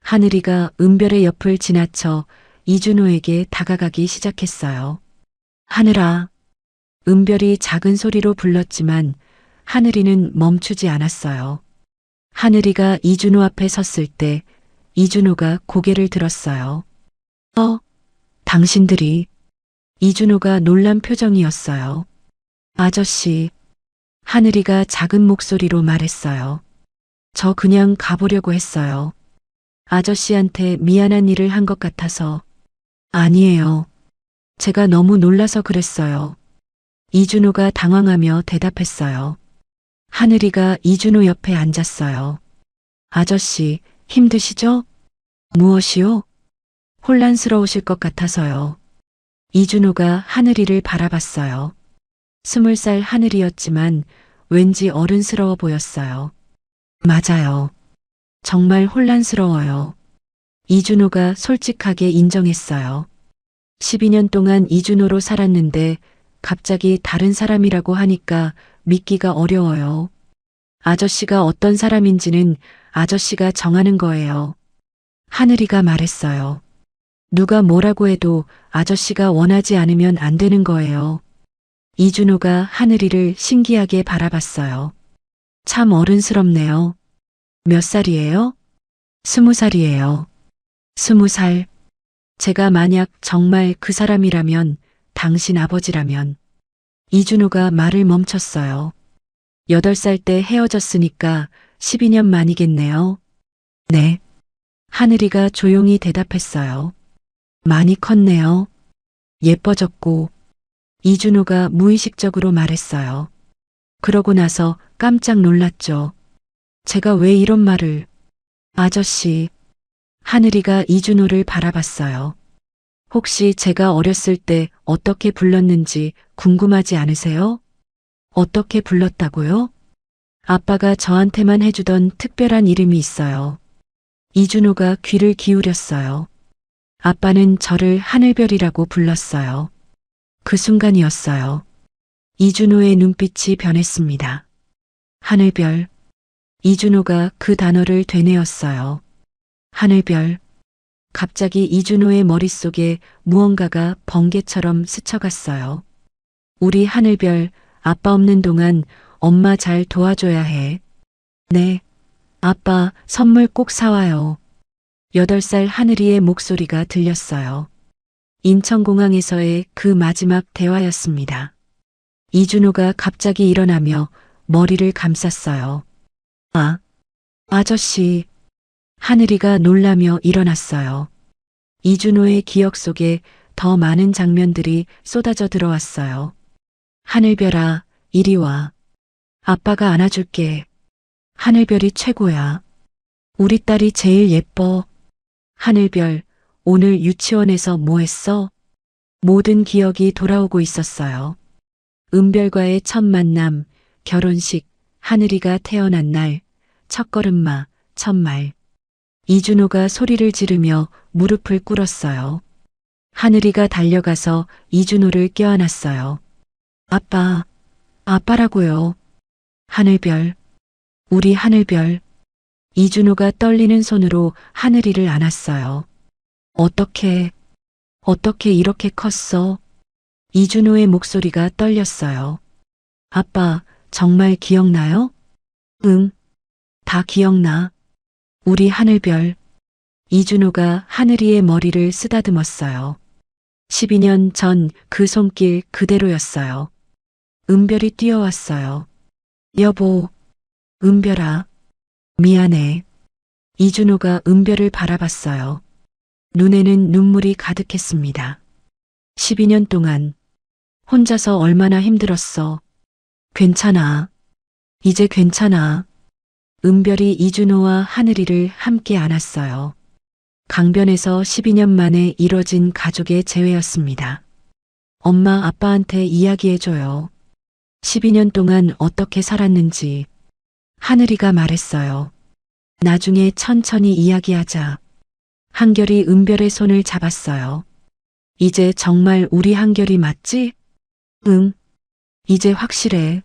하늘이가 은별의 옆을 지나쳐 이준호에게 다가가기 시작했어요. 하늘아. 은별이 작은 소리로 불렀지만 하늘이는 멈추지 않았어요. 하늘이가 이준호 앞에 섰을 때 이준호가 고개를 들었어요. 당신들이. 이준호가 놀란 표정이었어요. 아저씨. 하늘이가 작은 목소리로 말했어요. 저 그냥 가보려고 했어요. 아저씨한테 미안한 일을 한 것 같아서. 아니에요. 제가 너무 놀라서 그랬어요. 이준호가 당황하며 대답했어요. 하늘이가 이준호 옆에 앉았어요. 아저씨, 힘드시죠? 무엇이요? 혼란스러우실 것 같아서요. 이준호가 하늘이를 바라봤어요. 20살 하늘이었지만 왠지 어른스러워 보였어요. 맞아요. 정말 혼란스러워요. 이준호가 솔직하게 인정했어요. 12년 동안 이준호로 살았는데 갑자기 다른 사람이라고 하니까 믿기가 어려워요. 아저씨가 어떤 사람인지는 아저씨가 정하는 거예요. 하늘이가 말했어요. 누가 뭐라고 해도 아저씨가 원하지 않으면 안 되는 거예요. 이준호가 하늘이를 신기하게 바라봤어요. 참 어른스럽네요. 몇 살이에요? 20살이에요. 20살. 제가 만약 정말 그 사람이라면, 당신 아버지라면. 이준호가 말을 멈췄어요. 8살 때 헤어졌으니까 12년 만이겠네요. 네. 하늘이가 조용히 대답했어요. 많이 컸네요. 예뻐졌고. 이준호가 무의식적으로 말했어요. 그러고 나서 깜짝 놀랐죠. 제가 왜 이런 말을. 아저씨. 하늘이가 이준호를 바라봤어요. 혹시 제가 어렸을 때 어떻게 불렀는지 궁금하지 않으세요? 어떻게 불렀다고요? 아빠가 저한테만 해주던 특별한 이름이 있어요. 이준호가 귀를 기울였어요. 아빠는 저를 하늘별이라고 불렀어요. 그 순간이었어요. 이준호의 눈빛이 변했습니다. 하늘별. 이준호가 그 단어를 되뇌었어요. 하늘별. 갑자기 이준호의 머릿속에 무언가가 번개처럼 스쳐갔어요. 우리 하늘별, 아빠 없는 동안 엄마 잘 도와줘야 해. 네. 아빠, 선물 꼭 사와요. 8살 하늘이의 목소리가 들렸어요. 인천공항에서의 그 마지막 대화였습니다. 이준호가 갑자기 일어나며 머리를 감쌌어요. 아저씨. 하늘이가 놀라며 일어났어요. 이준호의 기억 속에 더 많은 장면들이 쏟아져 들어왔어요. 하늘별아, 이리 와. 아빠가 안아줄게. 하늘별이 최고야. 우리 딸이 제일 예뻐. 하늘별, 오늘 유치원에서 뭐 했어? 모든 기억이 돌아오고 있었어요. 은별과의 첫 만남, 결혼식, 하늘이가 태어난 날, 첫걸음마, 첫말. 이준호가 소리를 지르며 무릎을 꿇었어요. 하늘이가 달려가서 이준호를 껴안았어요. 아빠라고요. 하늘별, 우리 하늘별. 이준호가 떨리는 손으로 하늘이를 안았어요. 어떻게 이렇게 컸어? 이준호의 목소리가 떨렸어요. 아빠, 정말 기억나요? 응, 다 기억나. 우리 하늘별. 이준호가 하늘이의 머리를 쓰다듬었어요. 12년 전 그 손길 그대로였어요. 은별이 뛰어왔어요. 여보, 은별아, 미안해. 이준호가 은별을 바라봤어요. 눈에는 눈물이 가득했습니다. 12년 동안 혼자서 얼마나 힘들었어. 괜찮아. 이제 괜찮아. 은별이 이준호와 하늘이를 함께 안았어요. 강변에서 12년 만에 이뤄진 가족의 재회였습니다. 엄마, 아빠한테 이야기해줘요. 12년 동안 어떻게 살았는지. 하늘이가 말했어요. 나중에 천천히 이야기하자. 한결이 은별의 손을 잡았어요. 이제 정말 우리 한결이 맞지? 응. 이제 확실해.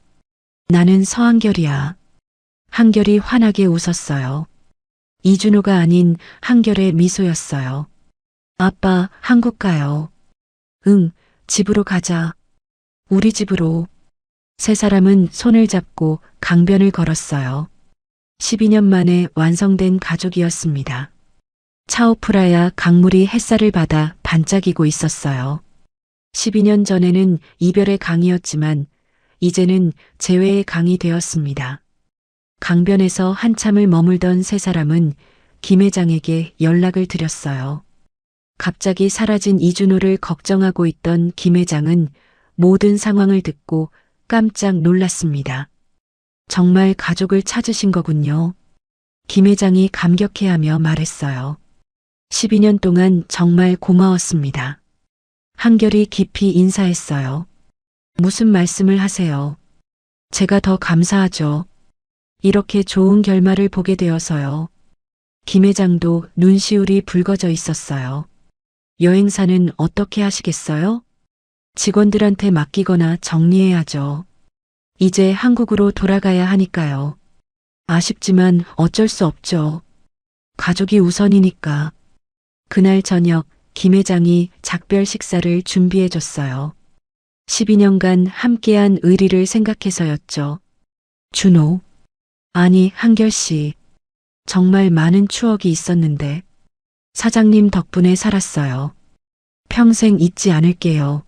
나는 서한결이야. 한결이 환하게 웃었어요. 이준호가 아닌 한결의 미소였어요. 아빠, 한국 가요. 응, 집으로 가자. 우리 집으로. 세 사람은 손을 잡고 강변을 걸었어요. 12년 만에 완성된 가족이었습니다. 차오프라야 강물이 햇살을 받아 반짝이고 있었어요. 12년 전에는 이별의 강이었지만 이제는 재회의 강이 되었습니다. 강변에서 한참을 머물던 세 사람은 김 회장에게 연락을 드렸어요. 갑자기 사라진 이준호를 걱정하고 있던 김 회장은 모든 상황을 듣고 깜짝 놀랐습니다. 정말 가족을 찾으신 거군요. 김 회장이 감격해하며 말했어요. 12년 동안 정말 고마웠습니다. 한결이 깊이 인사했어요. 무슨 말씀을 하세요? 제가 더 감사하죠. 이렇게 좋은 결말을 보게 되어서요. 김 회장도 눈시울이 붉어져 있었어요. 여행사는 어떻게 하시겠어요? 직원들한테 맡기거나 정리해야죠. 이제 한국으로 돌아가야 하니까요. 아쉽지만 어쩔 수 없죠. 가족이 우선이니까. 그날 저녁 김 회장이 작별 식사를 준비해 줬어요. 12년간 함께한 의리를 생각해서였죠. 준호. 아니, 한결 씨. 정말 많은 추억이 있었는데. 사장님 덕분에 살았어요. 평생 잊지 않을게요.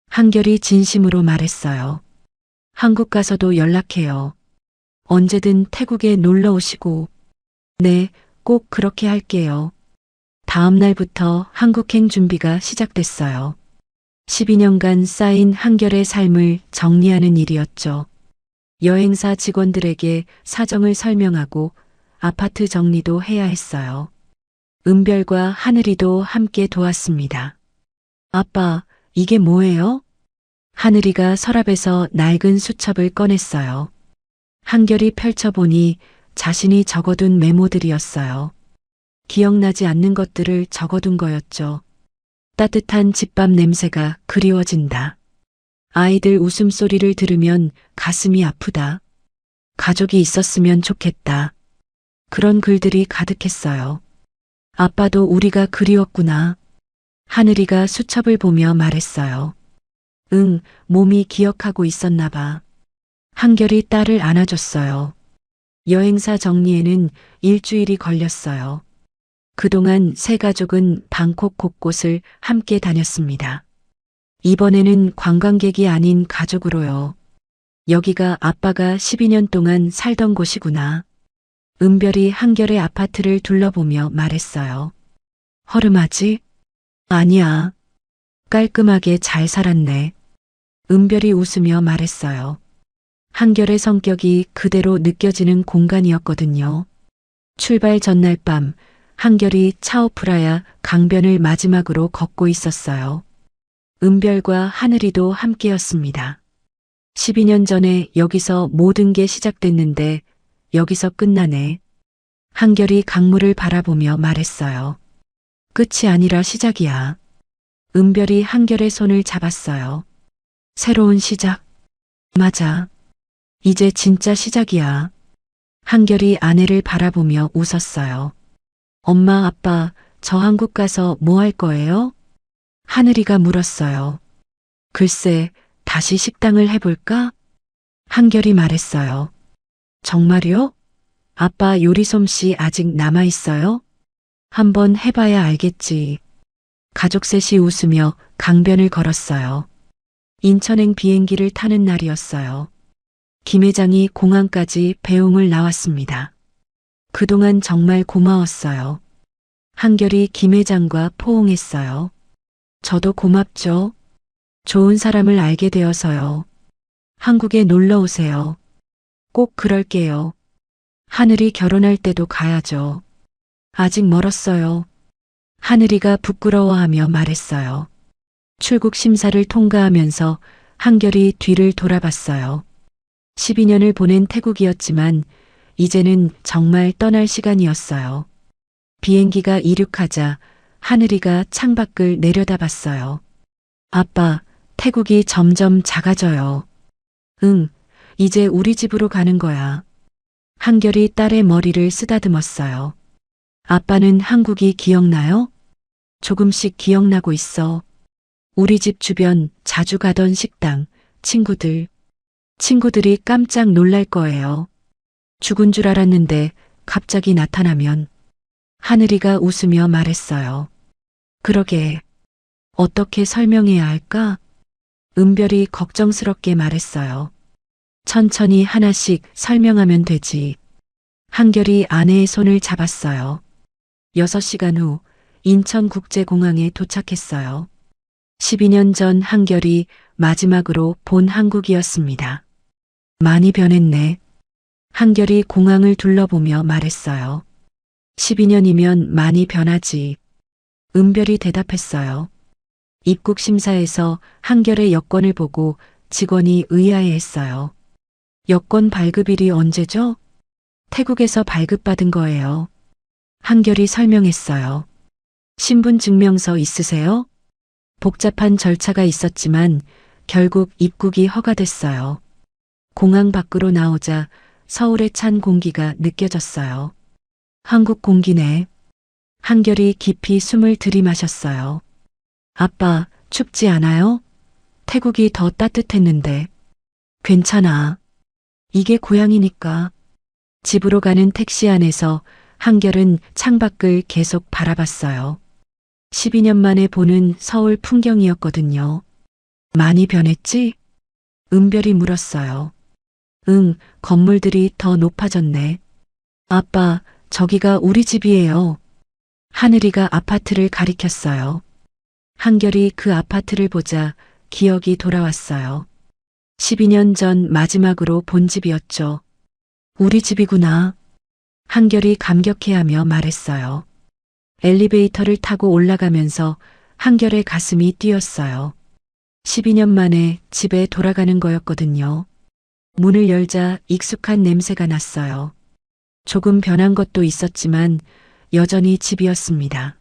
한결이 진심으로 말했어요. 한국 가서도 연락해요. 언제든 태국에 놀러 오시고. 네, 꼭 그렇게 할게요. 다음 날부터 한국행 준비가 시작됐어요. 12년간 쌓인 한결의 삶을 정리하는 일이었죠. 여행사 직원들에게 사정을 설명하고 아파트 정리도 해야 했어요. 은별과 하늘이도 함께 도왔습니다. 아빠, 이게 뭐예요? 하늘이가 서랍에서 낡은 수첩을 꺼냈어요. 한결이 펼쳐보니 자신이 적어둔 메모들이었어요. 기억나지 않는 것들을 적어둔 거였죠. 따뜻한 집밥 냄새가 그리워진다. 아이들 웃음소리를 들으면 가슴이 아프다. 가족이 있었으면 좋겠다. 그런 글들이 가득했어요. 아빠도 우리가 그리웠구나. 하늘이가 수첩을 보며 말했어요. 응, 몸이 기억하고 있었나 봐. 한결이 딸을 안아줬어요. 여행사 정리에는 일주일이 걸렸어요. 그동안 세 가족은 방콕 곳곳을 함께 다녔습니다. 이번에는 관광객이 아닌 가족으로요. 여기가 아빠가 12년 동안 살던 곳이구나. 은별이 한결의 아파트를 둘러보며 말했어요. 허름하지? 아니야. 깔끔하게 잘 살았네. 은별이 웃으며 말했어요. 한결의 성격이 그대로 느껴지는 공간이었거든요. 출발 전날 밤 한결이 차오프라야 강변을 마지막으로 걷고 있었어요. 은별과 하늘이도 함께였습니다. 12년 전에 여기서 모든 게 시작됐는데 여기서 끝나네. 한결이 강물을 바라보며 말했어요. 끝이 아니라 시작이야. 은별이 한결의 손을 잡았어요. 새로운 시작. 맞아. 이제 진짜 시작이야. 한결이 아내를 바라보며 웃었어요. 엄마, 아빠, 저 한국 가서 뭐 할 거예요? 하늘이가 물었어요. 글쎄, 다시 식당을 해볼까? 한결이 말했어요. 정말요? 아빠 요리 솜씨 아직 남아있어요? 한번 해봐야 알겠지. 가족 셋이 웃으며 강변을 걸었어요. 인천행 비행기를 타는 날이었어요. 김 회장이 공항까지 배웅을 나왔습니다. 그동안 정말 고마웠어요. 한결이 김 회장과 포옹했어요. 저도 고맙죠. 좋은 사람을 알게 되어서요. 한국에 놀러 오세요. 꼭 그럴게요. 하늘이 결혼할 때도 가야죠. 아직 멀었어요. 하늘이가 부끄러워하며 말했어요. 출국 심사를 통과하면서 한결이 뒤를 돌아봤어요. 12년을 보낸 태국이었지만 이제는 정말 떠날 시간이었어요. 비행기가 이륙하자 하늘이가 창밖을 내려다봤어요. 아빠, 태국이 점점 작아져요. 응, 이제 우리 집으로 가는 거야. 한결이 딸의 머리를 쓰다듬었어요. 아빠는 한국이 기억나요? 조금씩 기억나고 있어. 우리 집 주변 자주 가던 식당, 친구들이 깜짝 놀랄 거예요. 죽은 줄 알았는데 갑자기 나타나면. 하늘이가 웃으며 말했어요. 그러게. 어떻게 설명해야 할까? 은별이 걱정스럽게 말했어요. 천천히 하나씩 설명하면 되지. 한결이 아내의 손을 잡았어요. 6시간 후 인천국제공항에 도착했어요. 12년 전 한결이 마지막으로 본 한국이었습니다. 많이 변했네. 한결이 공항을 둘러보며 말했어요. 12년이면 많이 변하지. 은별이 대답했어요. 입국 심사에서 한결의 여권을 보고 직원이 의아해했어요. 여권 발급일이 언제죠? 태국에서 발급받은 거예요. 한결이 설명했어요. 신분증명서 있으세요? 복잡한 절차가 있었지만 결국 입국이 허가됐어요. 공항 밖으로 나오자 서울의 찬 공기가 느껴졌어요. 한국 공기네. 한결이 깊이 숨을 들이마셨어요. 아빠, 춥지 않아요? 태국이 더 따뜻했는데. 괜찮아. 이게 고향이니까. 집으로 가는 택시 안에서 한결은 창밖을 계속 바라봤어요. 12년 만에 보는 서울 풍경이었거든요. 많이 변했지? 은별이 물었어요. 응, 건물들이 더 높아졌네. 아빠, 저기가 우리 집이에요. 하늘이가 아파트를 가리켰어요. 한결이 그 아파트를 보자 기억이 돌아왔어요. 12년 전 마지막으로 본 집이었죠. 우리 집이구나. 한결이 감격해하며 말했어요. 엘리베이터를 타고 올라가면서 한결의 가슴이 뛰었어요. 12년 만에 집에 돌아가는 거였거든요. 문을 열자 익숙한 냄새가 났어요. 조금 변한 것도 있었지만 여전히 집이었습니다.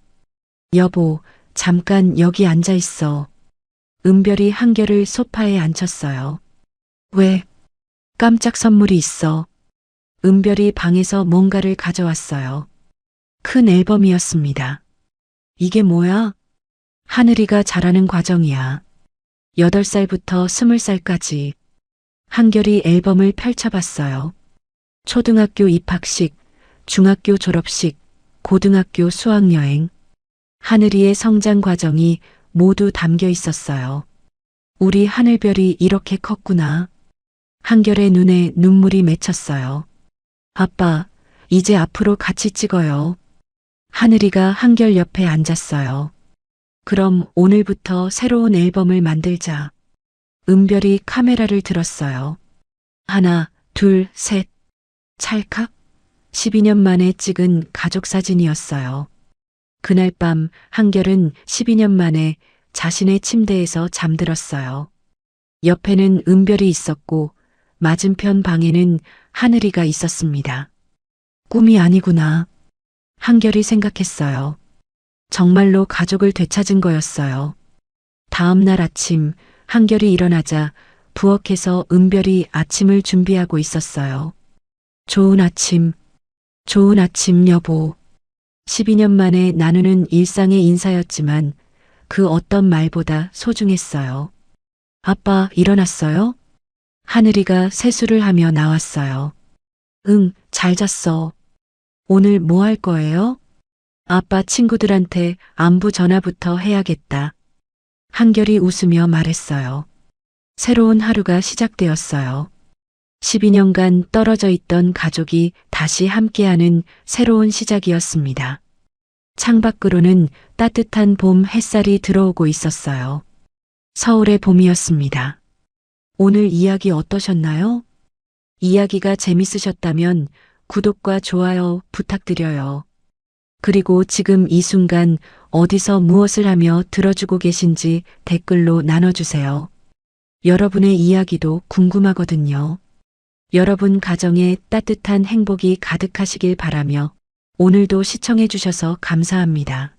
여보, 잠깐 여기 앉아 있어. 은별이 한결을 소파에 앉혔어요. 왜? 깜짝 선물이 있어. 은별이 방에서 뭔가를 가져왔어요. 큰 앨범이었습니다. 이게 뭐야? 하늘이가 자라는 과정이야. 8살부터 20살까지. 한결이 앨범을 펼쳐봤어요. 초등학교 입학식, 중학교 졸업식, 고등학교 수학여행. 하늘이의 성장 과정이 모두 담겨 있었어요. 우리 하늘별이 이렇게 컸구나. 한결의 눈에 눈물이 맺혔어요. 아빠, 이제 앞으로 같이 찍어요. 하늘이가 한결 옆에 앉았어요. 그럼 오늘부터 새로운 앨범을 만들자. 은별이 카메라를 들었어요. 하나, 둘, 셋. 찰칵. 12년 만에 찍은 가족 사진이었어요. 그날 밤 한결은 12년 만에 자신의 침대에서 잠들었어요. 옆에는 은별이 있었고 맞은편 방에는 하늘이가 있었습니다. 꿈이 아니구나. 한결이 생각했어요. 정말로 가족을 되찾은 거였어요. 다음 날 아침 한결이 일어나자 부엌에서 은별이 아침을 준비하고 있었어요. 좋은 아침, 좋은 아침 여보. 12년 만에 나누는 일상의 인사였지만 그 어떤 말보다 소중했어요. 아빠 일어났어요? 하늘이가 세수를 하며 나왔어요. 응, 잘 잤어. 오늘 뭐 할 거예요? 아빠 친구들한테 안부 전화부터 해야겠다. 한결이 웃으며 말했어요. 새로운 하루가 시작되었어요. 12년간 떨어져 있던 가족이 다시 함께하는 새로운 시작이었습니다. 창밖으로는 따뜻한 봄 햇살이 들어오고 있었어요. 서울의 봄이었습니다. 오늘 이야기 어떠셨나요? 이야기가 재밌으셨다면 구독과 좋아요 부탁드려요. 그리고 지금 이 순간 어디서 무엇을 하며 들어주고 계신지 댓글로 나눠주세요. 여러분의 이야기도 궁금하거든요. 여러분 가정에 따뜻한 행복이 가득하시길 바라며 오늘도 시청해 주셔서 감사합니다.